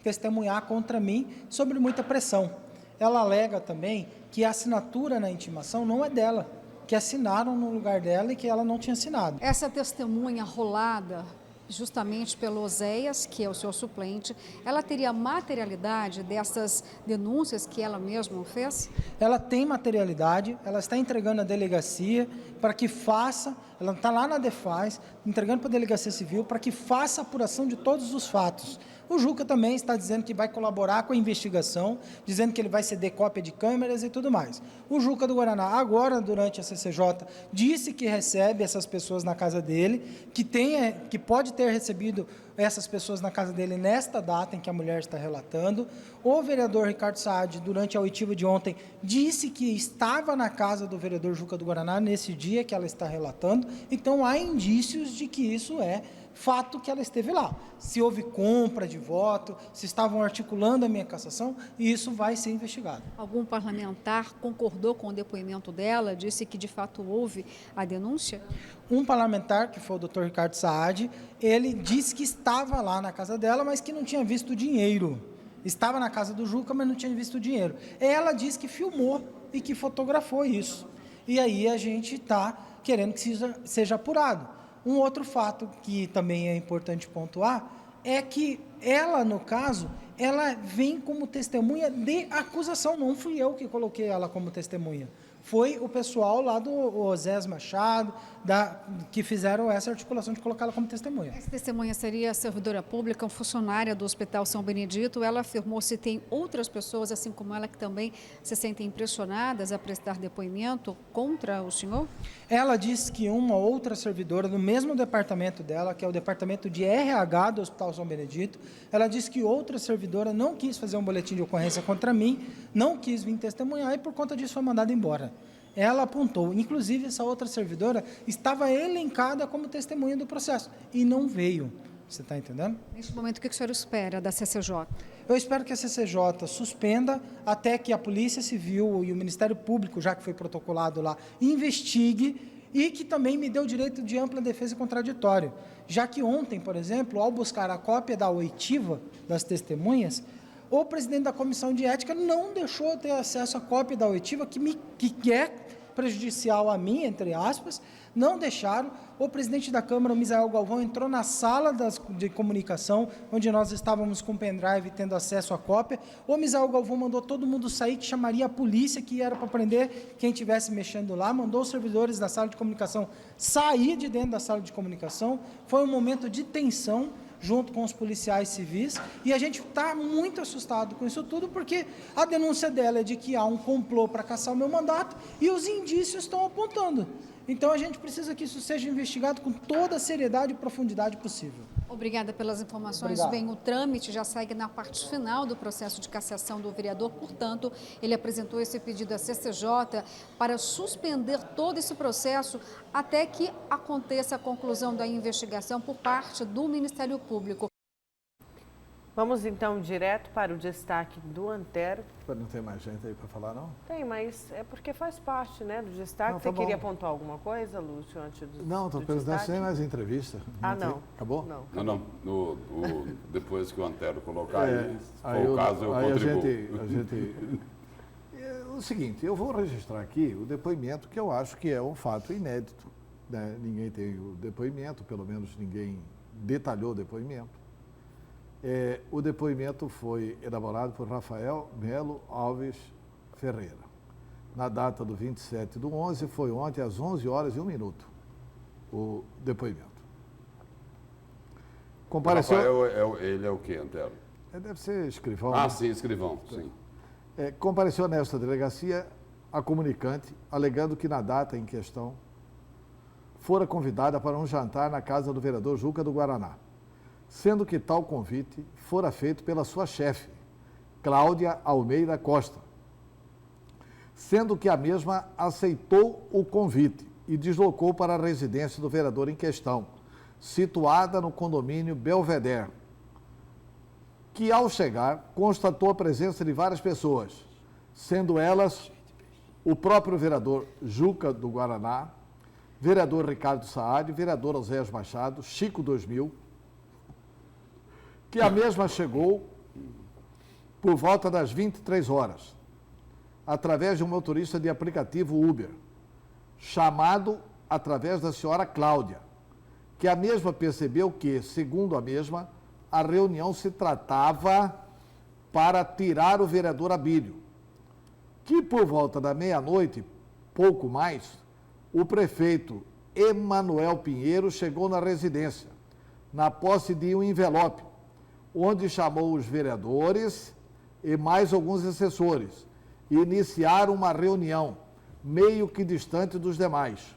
testemunhar contra mim sobre muita pressão. Ela alega também que a assinatura na intimação não é dela, que assinaram no lugar dela e que ela não tinha assinado. Essa testemunha rolada justamente pelo Oséias, que é o seu suplente, ela teria materialidade dessas denúncias que ela mesma fez? Ela tem materialidade, ela está entregando à delegacia para que faça, ela está lá na DEFAS, entregando para a Delegacia Civil para que faça a apuração de todos os fatos. O Juca também está dizendo que vai colaborar com a investigação, dizendo que ele vai ceder cópia de câmeras e tudo mais. O Juca do Guaraná, agora, durante a CCJ, disse que recebe essas pessoas na casa dele, que pode ter recebido essas pessoas na casa dele nesta data em que a mulher está relatando. O vereador Ricardo Saad, durante a oitiva de ontem, disse que estava na casa do vereador Juca do Guaraná nesse dia que ela está relatando. Então, há indícios de que isso é fato que ela esteve lá. Se houve compra de voto, se estavam articulando a minha cassação, isso vai ser investigado. Algum parlamentar concordou com o depoimento dela, disse que de fato houve a denúncia? Um parlamentar, que foi o Dr. Ricardo Saad, ele disse que estava lá na casa dela, mas que não tinha visto dinheiro. Estava na casa do Juca, mas não tinha visto dinheiro. Ela disse que filmou e que fotografou isso. E aí a gente está querendo que seja apurado. Um outro fato que também é importante pontuar é que ela, no caso, ela vem como testemunha de acusação. Não fui eu que coloquei ela como testemunha. foi o pessoal lá do Osés Machado, que fizeram essa articulação de colocá-la como testemunha. Essa testemunha seria servidora pública, funcionária do Hospital São Benedito. Ela afirmou se tem outras pessoas, assim como ela, que também se sentem impressionadas a prestar depoimento contra o senhor? Ela disse que uma outra servidora do mesmo departamento dela, que é o departamento de RH do Hospital São Benedito, ela disse que outra servidora não quis fazer um boletim de ocorrência contra mim, não quis vir testemunhar e por conta disso foi mandada embora. Ela apontou, inclusive essa outra servidora estava elencada como testemunha do processo e não veio. Você está entendendo? Neste momento, o que o senhor espera da CCJ? Eu espero que a CCJ suspenda até que a Polícia Civil e o Ministério Público, já que foi protocolado lá, investigue e que também me dê o direito de ampla defesa contraditória. Já que ontem, por exemplo, ao buscar a cópia da oitiva das testemunhas, o presidente da Comissão de Ética não deixou eu ter acesso à cópia da oitiva, que é prejudicial a mim, entre aspas, não deixaram. O presidente da Câmara, o Misael Galvão, entrou na sala de comunicação, onde nós estávamos com o pendrive tendo acesso à cópia. O Misael Galvão mandou todo mundo sair, que chamaria a polícia, que era para prender quem estivesse mexendo lá, mandou os servidores da sala de comunicação sair de dentro da sala de comunicação. Foi um momento de tensão, junto com os policiais civis, e a gente está muito assustado com isso tudo, porque a denúncia dela é de que há um complô para caçar o meu mandato, e os indícios estão apontando. Então, a gente precisa que isso seja investigado com toda a seriedade e profundidade possível. Obrigada pelas informações. Obrigado. Bem, o trâmite já segue na parte final do processo de cassação do vereador, portanto, ele apresentou esse pedido à CCJ para suspender todo esse processo até que aconteça a conclusão da investigação por parte do Ministério Público. Vamos então direto para o destaque do Antero. Não tem mais gente aí para falar, não? Tem, mas é porque faz parte, né, do destaque. Não, tá Você bom. queria apontar alguma coisa, Lúcio, antes do Não, estou do pensando destaque? sem mais entrevista. Ah, tem? não. Acabou? Não. Não. Depois que o Antero colocar aí, se for aí o caso, eu aí contribuo. O seguinte, eu vou registrar aqui o depoimento que eu acho que é um fato inédito. Né? Ninguém tem o depoimento, pelo menos ninguém detalhou o depoimento. O depoimento foi elaborado por Rafael Melo Alves Ferreira. Na data do 27/11, foi ontem às 11h01 o depoimento. Compareceu... Rafael, ele é o quê, Antero? Deve ser escrivão. Ah, né? sim, escrivão, sim. Compareceu nesta delegacia a comunicante, alegando que na data em questão fora convidada para um jantar na casa do vereador Juca do Guaraná, sendo que tal convite fora feito pela sua chefe, Cláudia Almeida Costa, sendo que a mesma aceitou o convite e deslocou para a residência do vereador em questão, situada no condomínio Belvedere, que ao chegar constatou a presença de várias pessoas, sendo elas o próprio vereador Juca do Guaraná, vereador Ricardo Saad, vereador Osés Machado, Chico 2000, que a mesma chegou por volta das 23 horas, através de um motorista de aplicativo Uber, chamado através da senhora Cláudia, que a mesma percebeu que, segundo a mesma, a reunião se tratava para tirar o vereador Abílio, que por volta da meia-noite, pouco mais, o prefeito Emanuel Pinheiro chegou na residência, na posse de um envelope, onde chamou os vereadores e mais alguns assessores e iniciaram uma reunião, meio que distante dos demais,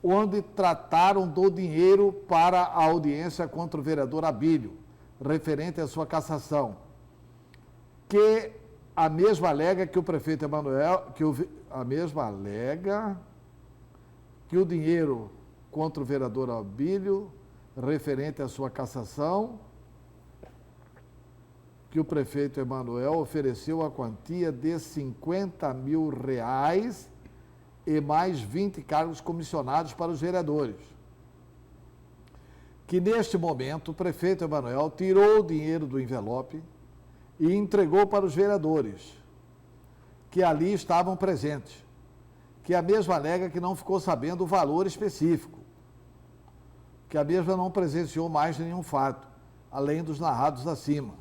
onde trataram do dinheiro para a audiência contra o vereador Abílio, referente à sua cassação, que a mesma alega que o prefeito Emanuel, a mesma alega que o dinheiro contra o vereador Abílio, referente à sua cassação, que o prefeito Emanuel ofereceu a quantia de R$50 mil e mais 20 cargos comissionados para os vereadores. Que neste momento o prefeito Emanuel tirou o dinheiro do envelope e entregou para os vereadores, que ali estavam presentes, que a mesma alega que não ficou sabendo o valor específico, que a mesma não presenciou mais nenhum fato, além dos narrados acima,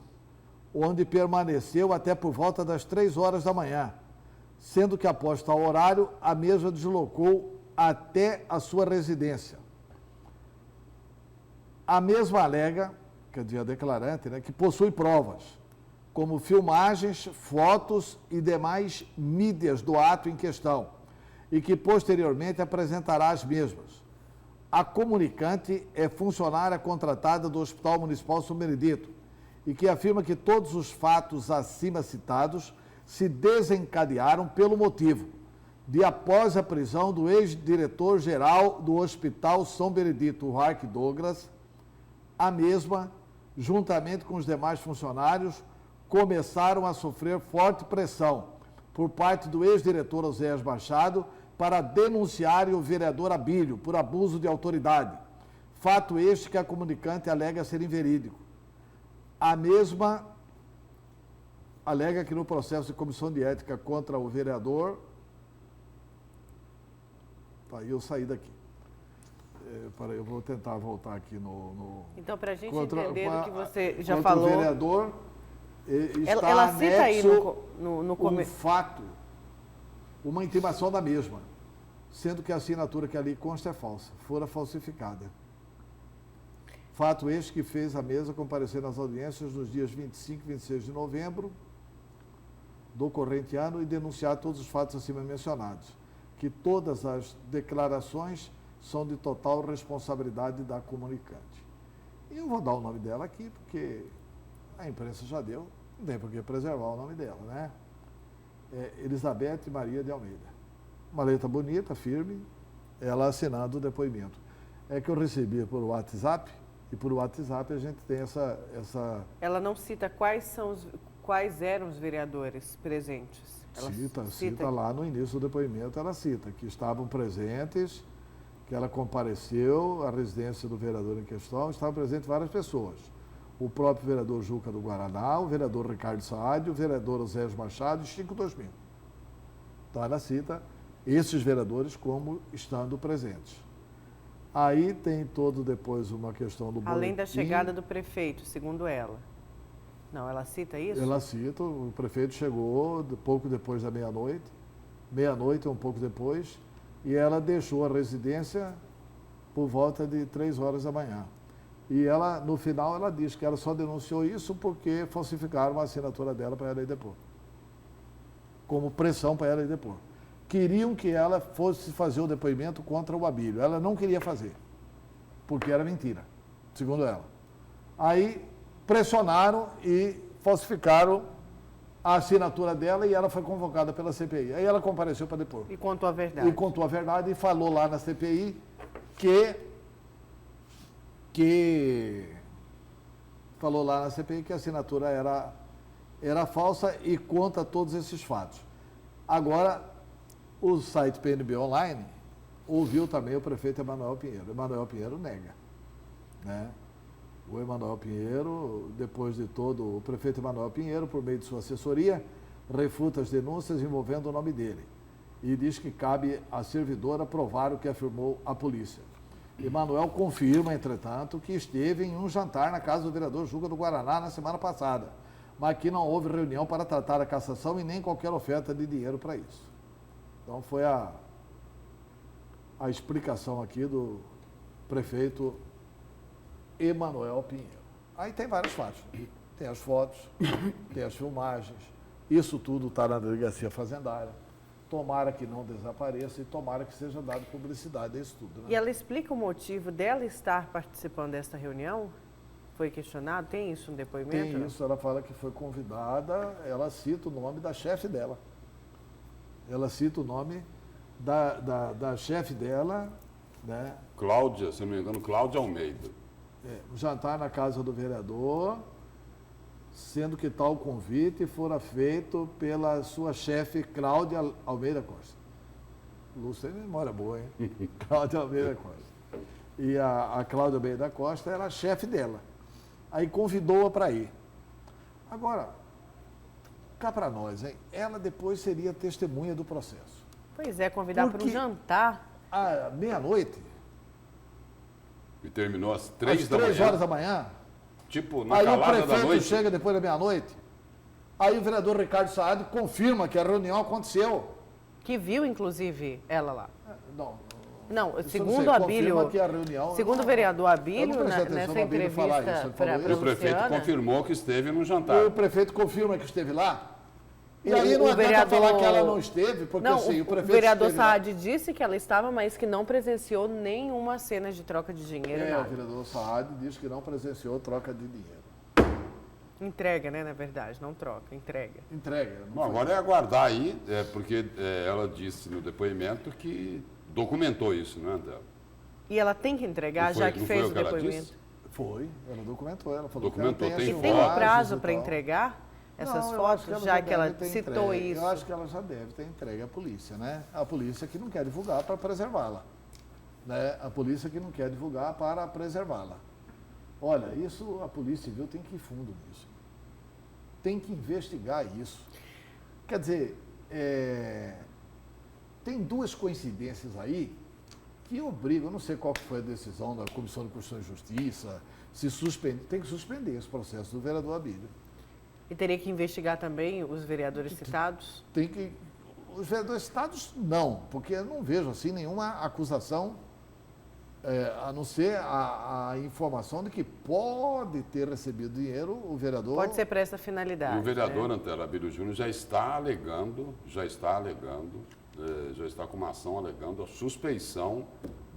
onde permaneceu até por volta das 3 horas da manhã, sendo que após tal horário, a mesma deslocou até a sua residência. A mesma alega, quer dizer, a declarante, né, que possui provas, como filmagens, fotos e demais mídias do ato em questão, e que posteriormente apresentará as mesmas. A comunicante é funcionária contratada do Hospital Municipal São Benedito e que afirma que todos os fatos acima citados se desencadearam pelo motivo de, após a prisão do ex-diretor-geral do Hospital São Benedito, Mark Douglas, a mesma, juntamente com os demais funcionários, começaram a sofrer forte pressão por parte do ex-diretor Oséias Machado para denunciarem o vereador Abílio por abuso de autoridade. Fato este que a comunicante alega ser inverídico. A mesma alega que no processo de comissão de ética contra o vereador... Tá, eu saí daqui. Eu vou tentar voltar aqui no Então, para a gente contra, entender o que você já contra falou... o vereador, está ela cita aí anexo no um começo... fato, uma intimação da mesma, sendo que a assinatura que ali consta é falsa, fora falsificada. Fato este que fez a mesa comparecer nas audiências nos dias 25 e 26 de novembro do corrente ano e denunciar todos os fatos acima mencionados, que todas as declarações são de total responsabilidade da comunicante. E eu vou dar o nome dela aqui, porque a imprensa já deu, não tem por que preservar o nome dela, né? Elizabeth Maria de Almeida. Uma letra bonita, firme, ela assinando o depoimento. É que eu recebi por WhatsApp, e por WhatsApp a gente tem essa... Ela não cita quais eram os vereadores presentes. Ela Cita lá no início do depoimento, ela cita que estavam presentes, que ela compareceu à residência do vereador em questão, estavam presentes várias pessoas. O próprio vereador Juca do Guaraná, o vereador Ricardo Saad, o vereador Oséias Machado e Chico 2000. Então ela cita esses vereadores como estando presentes. Aí tem todo depois uma questão do boletim. Além da chegada do prefeito, segundo ela. Não, ela cita isso? Ela cita, o prefeito chegou pouco depois da meia-noite, um pouco depois, e ela deixou a residência por volta de 3 horas da manhã. E ela, no final, ela diz que ela só denunciou isso porque falsificaram a assinatura dela para ela ir depor. Como pressão para ela ir depor. Queriam que ela fosse fazer o depoimento contra o Abílio. Ela não queria fazer, porque era mentira, segundo ela. Aí pressionaram e falsificaram a assinatura dela e ela foi convocada pela CPI. Aí ela compareceu para depor. E contou a verdade. E contou a verdade e falou lá na CPI falou lá na CPI que a assinatura era falsa e conta todos esses fatos. Agora, o site PNB Online ouviu também o prefeito Emanuel Pinheiro. Emanuel Pinheiro nega, né? O Emanuel Pinheiro, depois de todo, o prefeito Emanuel Pinheiro, por meio de sua assessoria, refuta as denúncias envolvendo o nome dele e diz que cabe à servidora provar o que afirmou a polícia. Emanuel confirma, entretanto, que esteve em um jantar na casa do vereador Juca do Guaraná na semana passada, mas que não houve reunião para tratar a cassação e nem qualquer oferta de dinheiro para isso. Então foi a explicação aqui do prefeito Emanuel Pinheiro. Aí tem vários fatos. Tem as fotos, tem as filmagens. Isso tudo está na delegacia fazendária. Tomara que não desapareça e tomara que seja dado publicidade a isso tudo. Né? E ela explica o motivo dela estar participando desta reunião? Foi questionado? Tem isso no depoimento? Tem isso. Ela fala que foi convidada, ela cita o nome da chefe dela. Ela cita o nome da chefe dela, né? Cláudia, se não me engano, Cláudia Almeida. Um jantar na casa do vereador, sendo que tal convite fora feito pela sua chefe Cláudia Almeida Costa. Lúcia tem memória boa, hein? Cláudia Almeida Costa. E a Cláudia Almeida Costa era a chefe dela. Aí convidou-a para ir. Agora, cá para nós, hein? Ela depois seria testemunha do processo. Pois é, convidar para um jantar. À meia-noite. E terminou às 3 às da manhã. 3 horas da manhã. Tipo, na Aí o calada da prefeito noite. chega depois da meia-noite. Aí o vereador Ricardo Saad confirma que a reunião aconteceu. Que viu, inclusive, ela lá. Não, Isso segundo não o sei, Abílio, confirma que a reunião... segundo o vereador Abílio, nessa entrevista para a E o prefeito Luciana, confirmou que esteve no jantar. O prefeito confirma que esteve lá. E O- aí não o adianta vereador- falar que ela não esteve, porque não, assim, o o prefeito vereador esteve lá. Saad disse que ela estava, mas que não presenciou nenhuma cena de troca de dinheiro, O nada. vereador Saad diz que não presenciou troca de dinheiro. Entrega, né, na verdade, não troca, entrega. Entrega. não Bom, foi. agora é aguardar aí, porque ela disse no depoimento que documentou isso, né, Antelo? E ela tem que entregar, Não foi- já que não fez foi o o que ela depoimento. disse? Foi, ela documentou, ela falou Documentou, que ela tem as E tem um filmagens prazo e para tal. entregar essas Não, eu acho fotos, que já já que ela deve ter citou entregue. isso? Eu acho que ela já deve ter entregue à polícia, né? A polícia que não quer divulgar para preservá-la. Né? A polícia que não quer divulgar para preservá-la. Olha, isso a Polícia Civil tem que ir fundo nisso. Tem que investigar isso. Quer dizer, tem duas coincidências aí que obrigam, eu não sei qual que foi a decisão da Comissão de Constituição e Justiça, se suspende, tem que suspender esse processo do vereador Abílio. E teria que investigar também os vereadores citados? Tem que. Os vereadores citados, não, porque eu não vejo assim nenhuma acusação, a não ser a informação de que pode ter recebido dinheiro o vereador. Pode ser para essa finalidade. E o vereador né? Antelo Abílio Júnior já está com uma ação alegando a suspeição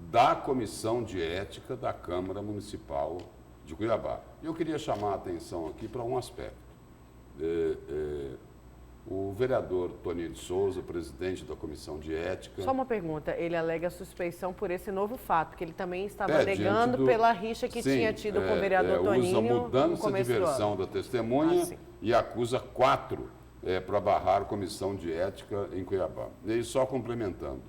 da Comissão de Ética da Câmara Municipal de Cuiabá. Eu queria chamar a atenção aqui para um aspecto. O vereador Toninho de Souza, presidente da Comissão de Ética... Só uma pergunta, ele alega suspeição por esse novo fato, que ele também estava diante alegando do- pela rixa que Sim, tinha tido com o vereador usa Toninho no mudança de começo do versão ano. da testemunha sim. e acusa 4 para barrar a Comissão de Ética em Cuiabá. E aí, só complementando,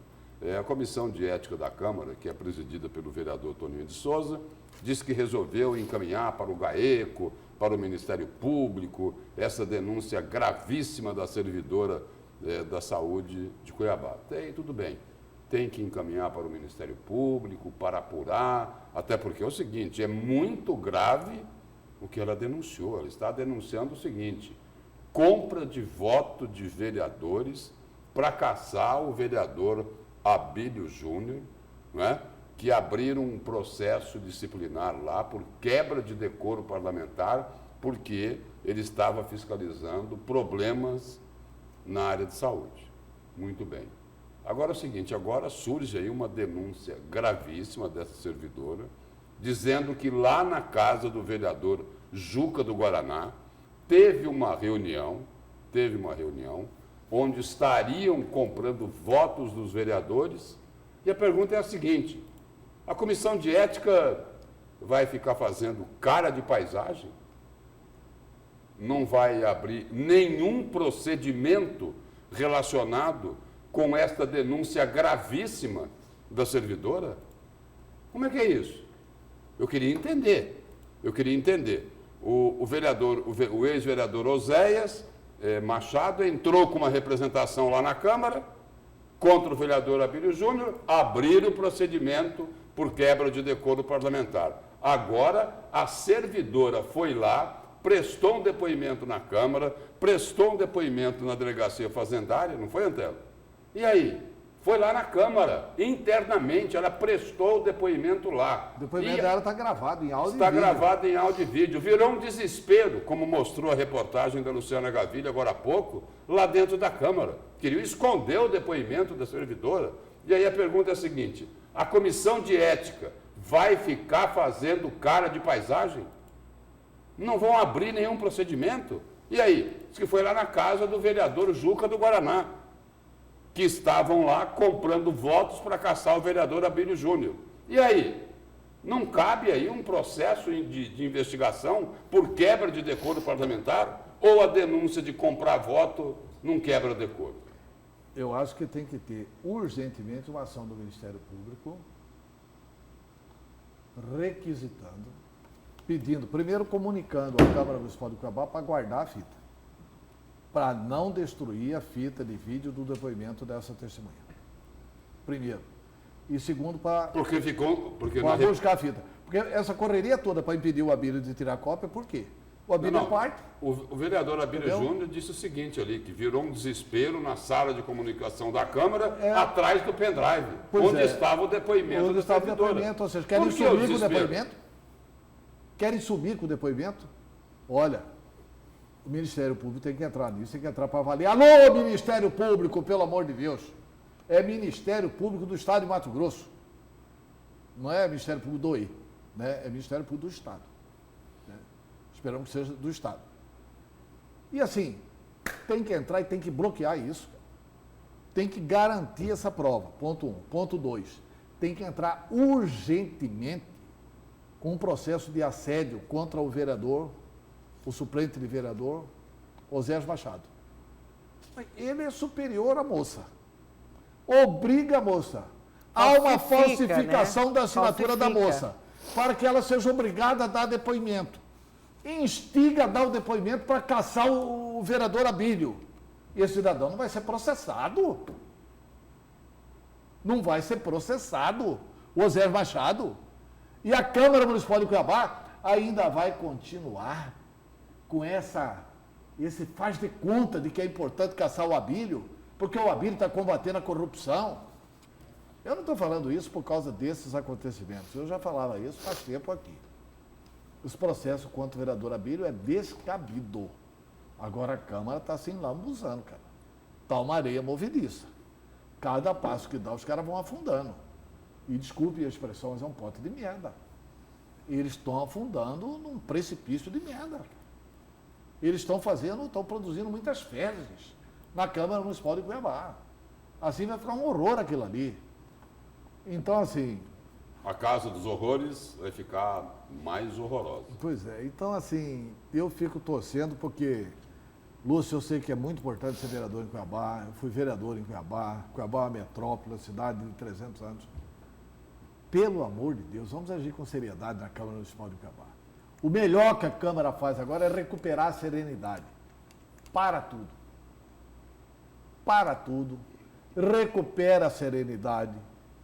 a Comissão de Ética da Câmara, que é presidida pelo vereador Toninho de Souza, disse que resolveu encaminhar para o GAECO, para o Ministério Público, essa denúncia gravíssima da servidora da Saúde de Cuiabá. Tudo bem, tem que encaminhar para o Ministério Público, para apurar, até porque é o seguinte, é muito grave o que ela denunciou. Ela está denunciando o seguinte, compra de voto de vereadores para caçar o vereador Abílio Júnior, né, que abriram um processo disciplinar lá por quebra de decoro parlamentar, porque ele estava fiscalizando problemas na área de saúde. Muito bem. Agora é o seguinte, agora surge aí uma denúncia gravíssima dessa servidora, dizendo que lá na casa do vereador Juca do Guaraná, teve uma reunião onde estariam comprando votos dos vereadores, e a pergunta é a seguinte, a Comissão de Ética vai ficar fazendo cara de paisagem? Não vai abrir nenhum procedimento relacionado com esta denúncia gravíssima da servidora? Como é que é isso? Eu queria entender. O ex-vereador Oséias Machado entrou com uma representação lá na Câmara contra o vereador Abílio Júnior, abriram o procedimento por quebra de decoro parlamentar. Agora, a servidora foi lá, prestou um depoimento na Câmara, prestou um depoimento na delegacia fazendária, não foi, Antelo? E aí? Foi lá na Câmara, internamente, ela prestou o depoimento lá. O depoimento dela está gravado em áudio Está e vídeo. gravado em áudio e vídeo. Virou um desespero, como mostrou a reportagem da Luciana Gavilha agora há pouco, lá dentro da Câmara. Queriam esconder o depoimento da servidora. E aí a pergunta é a seguinte, a Comissão de Ética vai ficar fazendo cara de paisagem? Não vão abrir nenhum procedimento? E aí? Diz que foi lá na casa do vereador Juca do Guaraná, que estavam lá comprando votos para caçar o vereador Abílio Júnior. E aí? Não cabe aí um processo de investigação por quebra de decoro parlamentar ou a denúncia de comprar voto não quebra decoro? Eu acho que tem que ter urgentemente uma ação do Ministério Público requisitando, pedindo, primeiro comunicando à Câmara Municipal de Cuiabá para guardar a fita, para não destruir a fita de vídeo do depoimento dessa testemunha. Primeiro. E segundo, para Porque buscar a fita. Porque essa correria toda para impedir o Abílio de tirar cópia, por quê? O Abílio é parte. O vereador Abílio Júnior disse o seguinte ali, que virou um desespero na sala de comunicação da Câmara, atrás do pendrive, onde estava o depoimento onde da estava o servidora. depoimento, ou seja, querem subir com o depoimento? Querem subir com o depoimento? Olha, o Ministério Público tem que entrar nisso, tem que entrar para avaliar. Alô, Ministério Público, pelo amor de Deus. É Ministério Público do Estado de Mato Grosso. Não é Ministério Público do I, né? É Ministério Público do Estado. Né? Esperamos que seja do Estado. E assim, tem que entrar e tem que bloquear isso. Tem que garantir essa prova, ponto 1. Ponto 2, tem que entrar urgentemente com um processo de assédio contra o vereador, o suplente de vereador, Oséias Machado. Ele é superior à moça. Obriga a moça. Há uma falsificação, né, da assinatura da moça, para que ela seja obrigada a dar depoimento. Instiga a dar o depoimento para caçar o vereador Abílio. E esse cidadão não vai ser processado. Não vai ser processado. O Oséias Machado. E a Câmara Municipal de Cuiabá ainda vai continuar com esse faz de conta de que é importante caçar o Abílio, porque o Abílio está combatendo a corrupção. Eu não estou falando isso por causa desses acontecimentos. Eu já falava isso faz tempo aqui. Os processos contra o vereador Abílio é descabido. Agora a Câmara está se lambuzando, cara. Está uma areia movediça. Cada passo que dá, os caras vão afundando. E desculpe a expressão, mas é um pote de merda. Eles estão afundando num precipício de merda. Eles estão produzindo muitas fezes na Câmara Municipal de Cuiabá. Assim vai ficar um horror aquilo ali. Então, assim... A Casa dos Horrores vai ficar mais horrorosa. Pois é. Então, assim, eu fico torcendo porque, Lúcio, eu sei que é muito importante ser vereador em Cuiabá. Eu fui vereador em Cuiabá. Cuiabá é uma metrópole, uma cidade de 300 anos. Pelo amor de Deus, vamos agir com seriedade na Câmara Municipal de Cuiabá. O melhor que a Câmara faz agora é recuperar a serenidade. Para tudo. Para tudo. Recupera a serenidade.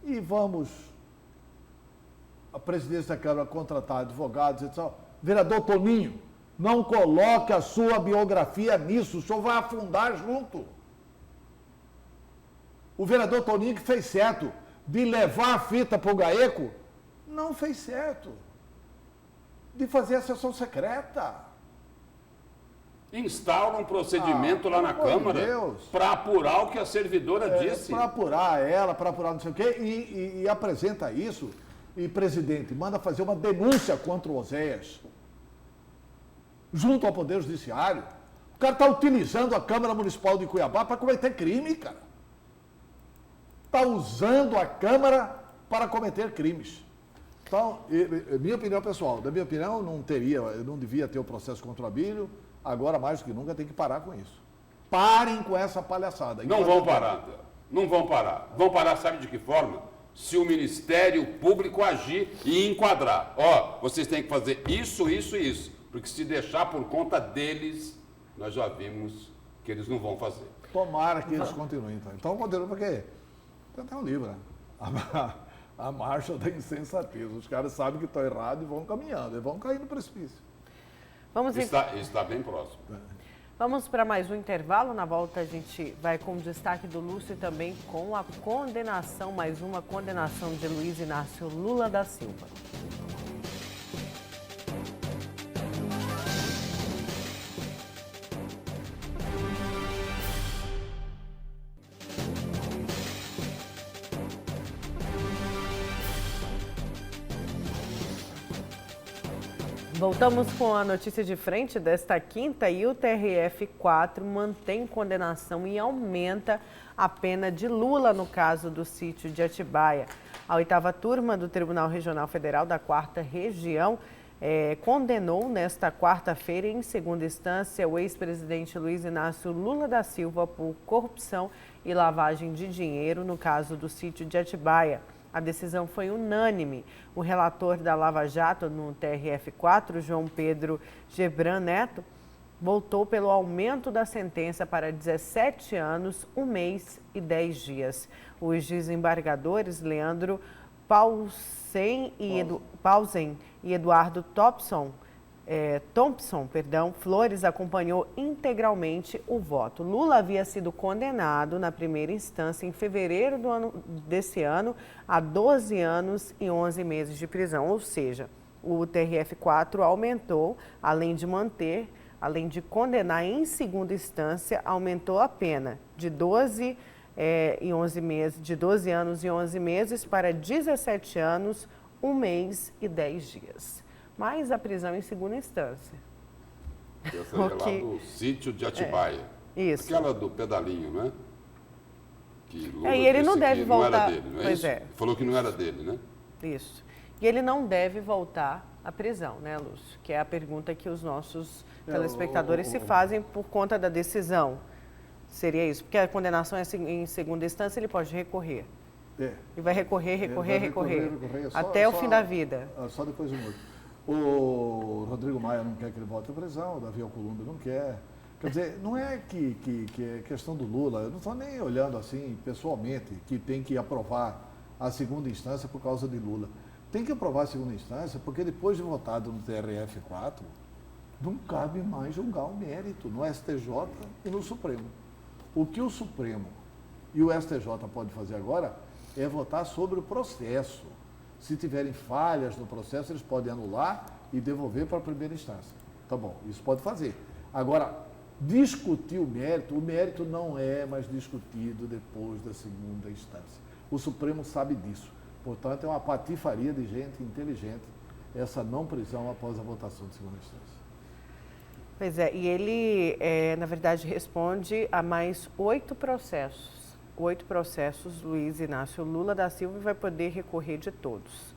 E vamos, a presidência da Câmara, contratar advogados, etc. Vereador Toninho, não coloque a sua biografia nisso, o senhor vai afundar junto. O vereador Toninho que fez certo de levar a fita para o GAECO, não fez certo. De fazer a sessão secreta. Instaura um procedimento lá na Câmara para apurar o que a servidora disse. Para apurar ela, para apurar não sei o quê, e apresenta isso. E, presidente, manda fazer uma denúncia contra o Oséias, junto ao Poder Judiciário. O cara está utilizando a Câmara Municipal de Cuiabá para cometer crime, cara. Está usando a Câmara para cometer crimes. Então, minha opinião pessoal, na minha opinião, eu não devia ter o processo contra o Abílio. Agora, mais do que nunca, tem que parar com isso. Parem com essa palhaçada. Não vão parar, não vão parar. Vão parar, sabe de que forma? Se o Ministério Público agir e enquadrar. Vocês têm que fazer isso, isso e isso. Porque se deixar por conta deles, nós já vimos que eles não vão fazer. Tomara que eles continuem, então. Então, continuem, porque tem até um livro, né? A marcha da insensatez. Os caras sabem que estão errados e vão caminhando, e vão cair no precipício. Está bem próximo. Vamos para mais um intervalo. Na volta a gente vai com o destaque do Lúcio e também com a condenação, mais uma condenação de Luiz Inácio Lula da Silva. Voltamos com a notícia de frente desta quinta e o TRF4 mantém condenação e aumenta a pena de Lula no caso do sítio de Atibaia. A 8ª turma do Tribunal Regional Federal da 4ª Região condenou nesta quarta-feira, em segunda instância, o ex-presidente Luiz Inácio Lula da Silva por corrupção e lavagem de dinheiro no caso do sítio de Atibaia. A decisão foi unânime. O relator da Lava Jato no TRF4, João Pedro Gebran Neto, votou pelo aumento da sentença para 17 anos, 1 mês e 10 dias. Os desembargadores Leandro Paulsen e Eduardo Thompson Thompson, Flores acompanhou integralmente o voto. Lula havia sido condenado na primeira instância em fevereiro desse ano a 12 anos e 11 meses de prisão, ou seja, o TRF4 aumentou, além de condenar em segunda instância, aumentou a pena de 12 anos e 11 meses para 17 anos, 1 mês e 10 dias. Mais a prisão em segunda instância. Essa é lá do sítio de Atibaia. Isso. Aquela do pedalinho, né? Que Lula e ele não disse deve que voltar. Não era dele, não é Pois isso? é. Falou que não era dele, né? Isso. E ele não deve voltar à prisão, né, Lúcio? Que é a pergunta que os nossos telespectadores se fazem por conta da decisão. Seria isso? Porque a condenação é em segunda instância, ele pode recorrer. E vai recorrer. Até o fim da vida. Só depois de morto. O Rodrigo Maia não quer que ele volte à prisão, o Davi Alcolumbre não quer. Quer dizer, não é que é questão do Lula, eu não estou nem olhando assim pessoalmente, que tem que aprovar a segunda instância por causa de Lula. Tem que aprovar a segunda instância porque depois de votado no TRF4, não cabe mais julgar o mérito no STJ e no Supremo. O que o Supremo e o STJ podem fazer agora é votar sobre o processo. Se tiverem falhas no processo, eles podem anular e devolver para a primeira instância. Tá bom, isso pode fazer. Agora, discutir o mérito não é mais discutido depois da segunda instância. O Supremo sabe disso. Portanto, é uma patifaria de gente inteligente essa não prisão após a votação de segunda instância. Pois é, e ele, na verdade, responde a mais 8 processos. 8 processos, Luiz Inácio Lula da Silva vai poder recorrer de todos.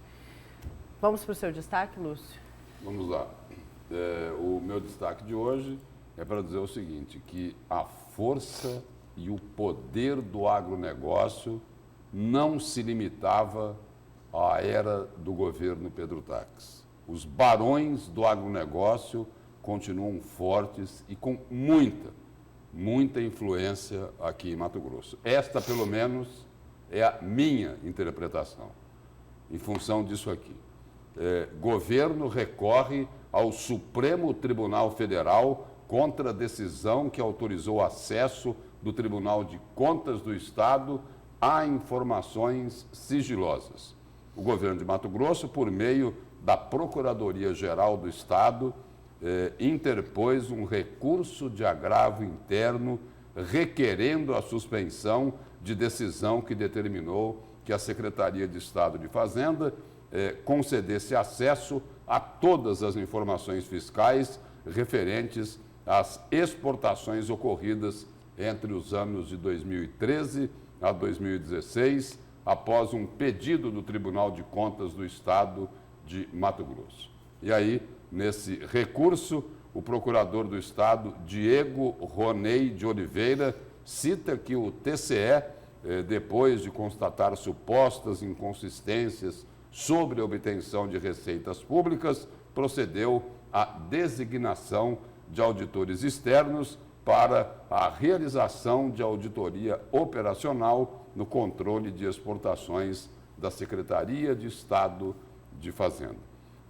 Vamos para o seu destaque, Lúcio? Vamos lá. O meu destaque de hoje é para dizer o seguinte, que a força e o poder do agronegócio não se limitava à era do governo Pedro Taques. Os barões do agronegócio continuam fortes e com muita influência aqui em Mato Grosso. Esta, pelo menos, é a minha interpretação, em função disso aqui. Governo recorre ao Supremo Tribunal Federal contra a decisão que autorizou o acesso do Tribunal de Contas do Estado a informações sigilosas. O governo de Mato Grosso, por meio da Procuradoria-Geral do Estado, interpôs um recurso de agravo interno requerendo a suspensão de decisão que determinou que a Secretaria de Estado de Fazenda concedesse acesso a todas as informações fiscais referentes às exportações ocorridas entre os anos de 2013 a 2016, após um pedido do Tribunal de Contas do Estado de Mato Grosso. E aí, nesse recurso, o procurador do Estado, Diego Ronei de Oliveira, cita que o TCE, depois de constatar supostas inconsistências sobre a obtenção de receitas públicas, procedeu à designação de auditores externos para a realização de auditoria operacional no controle de exportações da Secretaria de Estado de Fazenda.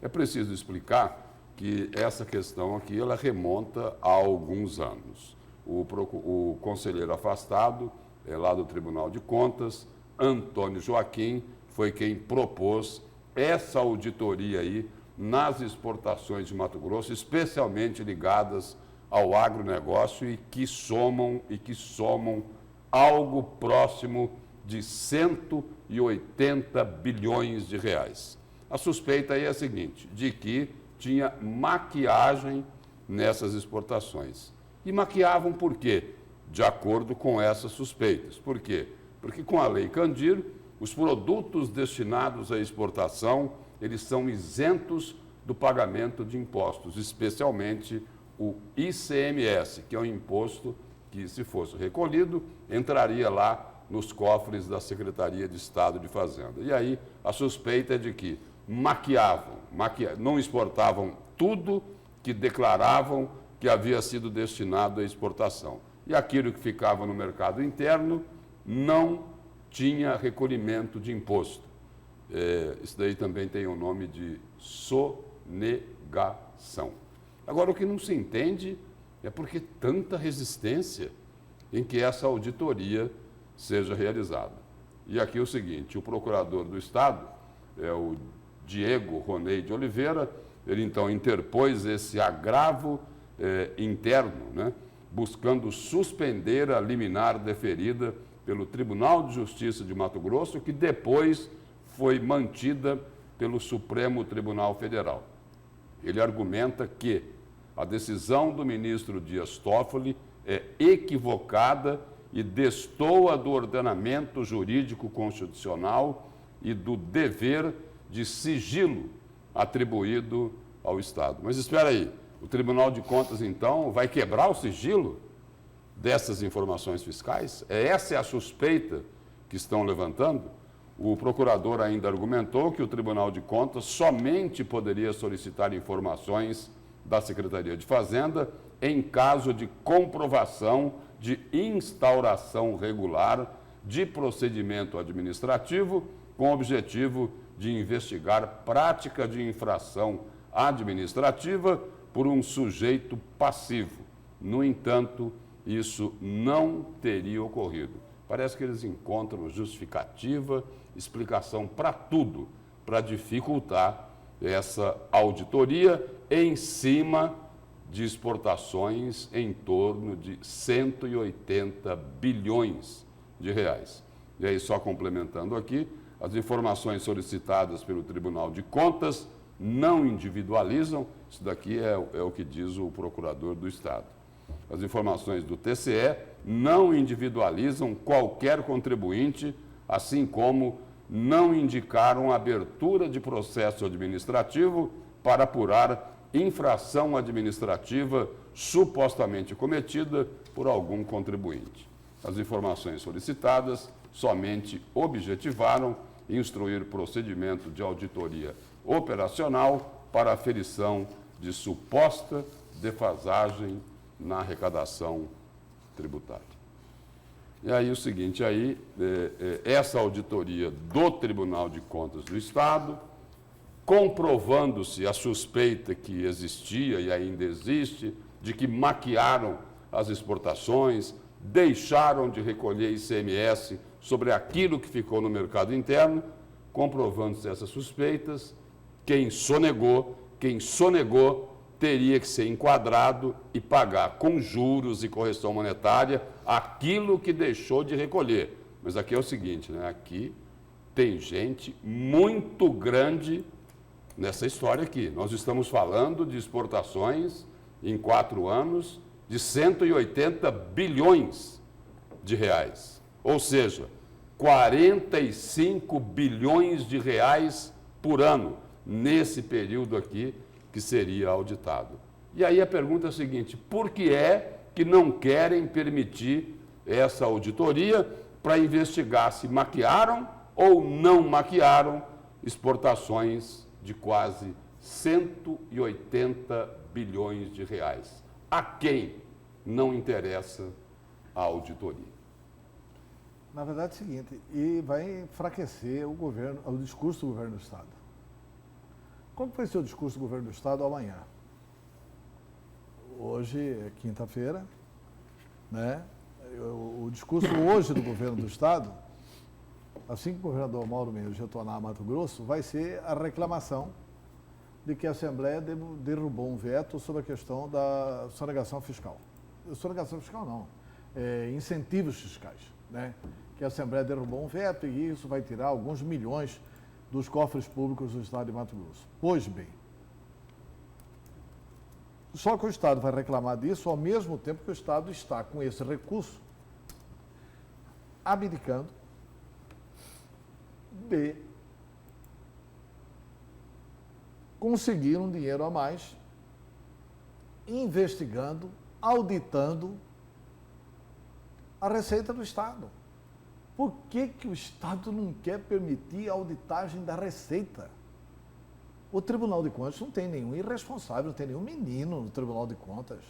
É preciso explicar que essa questão aqui ela remonta a alguns anos. O conselheiro afastado, lá do Tribunal de Contas, Antônio Joaquim, foi quem propôs essa auditoria aí nas exportações de Mato Grosso, especialmente ligadas ao agronegócio e que somam algo próximo de 180 bilhões de reais. A suspeita aí é a seguinte, de que tinha maquiagem nessas exportações. E maquiavam por quê? De acordo com essas suspeitas. Por quê? Porque com a Lei Candir, os produtos destinados à exportação, eles são isentos do pagamento de impostos, especialmente o ICMS, que é um imposto que, se fosse recolhido, entraria lá nos cofres da Secretaria de Estado de Fazenda. E aí a suspeita é de que maquiavam, não exportavam tudo que declaravam que havia sido destinado à exportação. E aquilo que ficava no mercado interno não tinha recolhimento de imposto. Isso daí também tem o nome de sonegação. Agora, o que não se entende é por que tanta resistência em que essa auditoria seja realizada. E aqui é o seguinte, o procurador do Estado, o Diego Ronei de Oliveira, ele então interpôs esse agravo interno, né, buscando suspender a liminar deferida pelo Tribunal de Justiça de Mato Grosso, que depois foi mantida pelo Supremo Tribunal Federal. Ele argumenta que a decisão do ministro Dias Toffoli é equivocada e destoa do ordenamento jurídico constitucional e do dever de sigilo atribuído ao Estado. Mas espera aí, o Tribunal de Contas, então, vai quebrar o sigilo dessas informações fiscais? Essa é a suspeita que estão levantando? O procurador ainda argumentou que o Tribunal de Contas somente poderia solicitar informações da Secretaria de Fazenda em caso de comprovação de instauração regular de procedimento administrativo com o objetivo de investigar prática de infração administrativa por um sujeito passivo. No entanto, isso não teria ocorrido. Parece que eles encontram justificativa, explicação para tudo, para dificultar essa auditoria em cima de exportações em torno de 180 bilhões de reais. E aí, só complementando aqui, as informações solicitadas pelo Tribunal de Contas não individualizam, isso daqui é o que diz o procurador do Estado. As informações do TCE não individualizam qualquer contribuinte, assim como não indicaram abertura de processo administrativo para apurar infração administrativa supostamente cometida por algum contribuinte. As informações solicitadas somente objetivaram instruir procedimento de auditoria operacional para aferição de suposta defasagem na arrecadação tributária. E aí o seguinte, essa auditoria do Tribunal de Contas do Estado, comprovando-se a suspeita que existia e ainda existe, de que maquiaram as exportações, deixaram de recolher ICMS sobre aquilo que ficou no mercado interno, comprovando-se essas suspeitas, quem sonegou teria que ser enquadrado e pagar com juros e correção monetária aquilo que deixou de recolher. Mas aqui é o seguinte, né? Aqui tem gente muito grande nessa história aqui. Nós estamos falando de exportações em 4 anos de 180 bilhões de reais. Ou seja, 45 bilhões de reais por ano nesse período aqui que seria auditado. E aí a pergunta é a seguinte, por que é que não querem permitir essa auditoria para investigar se maquiaram ou não maquiaram exportações de quase 180 bilhões de reais? A quem não interessa a auditoria? Na verdade é o seguinte, e vai enfraquecer o discurso do governo do Estado. Como vai ser o discurso do governo do Estado amanhã? Hoje é quinta-feira, né? O discurso hoje do governo do Estado, assim que o governador Mauro Mendes retornar a Mato Grosso, vai ser a reclamação de que a Assembleia derrubou um veto sobre a questão da sonegação fiscal. Sonegação fiscal não, incentivos fiscais, né? Que a Assembleia derrubou um veto e isso vai tirar alguns milhões dos cofres públicos do Estado de Mato Grosso. Pois bem, só que o Estado vai reclamar disso ao mesmo tempo que o Estado está com esse recurso abdicando de conseguir um dinheiro a mais, investigando, auditando a receita do Estado. Por que o Estado não quer permitir a auditagem da receita? O Tribunal de Contas não tem nenhum irresponsável, não tem nenhum menino no Tribunal de Contas.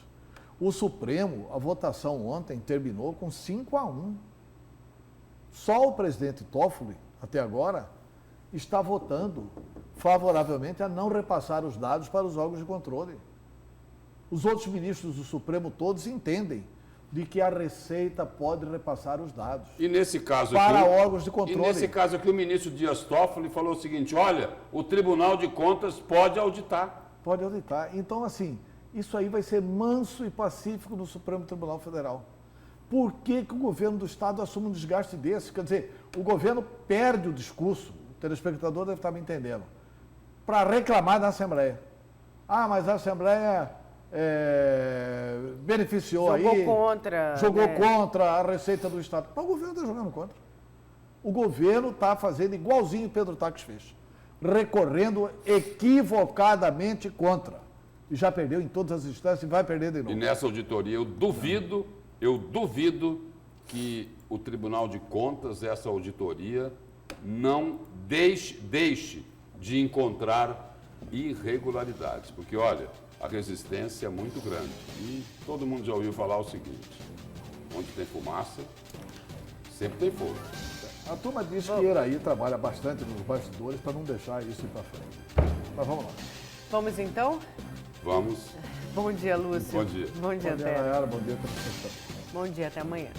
O Supremo, a votação ontem terminou com 5-1. Só o presidente Toffoli, até agora, está votando favoravelmente a não repassar os dados para os órgãos de controle. Os outros ministros do Supremo todos entendem de que a Receita pode repassar os dados. E nesse caso para aqui, órgãos de controle. E nesse caso aqui, o ministro Dias Toffoli falou o seguinte: olha, o Tribunal de Contas pode auditar. Pode auditar. Então, assim, isso aí vai ser manso e pacífico no Supremo Tribunal Federal. Por que que o governo do Estado assume um desgaste desse? Quer dizer, o governo perde o discurso, o telespectador deve estar me entendendo, para reclamar da Assembleia. Ah, mas a Assembleia beneficiou jogou contra a Receita do Estado. Mas o governo está jogando contra. O governo está fazendo igualzinho o Pedro Taques fez, recorrendo equivocadamente contra. E já perdeu em todas as instâncias e vai perder de novo. E nessa auditoria eu duvido que o Tribunal de Contas, essa auditoria, não deixe de encontrar irregularidades. Porque, olha, a resistência é muito grande. E todo mundo já ouviu falar o seguinte: onde tem fumaça, sempre tem fogo. A turma diz que Iraí trabalha bastante nos bastidores para não deixar isso ir para frente. Mas vamos lá. Vamos então? Vamos. Bom dia, Lúcio. Bom dia. Bom dia, Bom dia, Tera. Nayara. Bom dia, telespectador. Bom dia, até amanhã.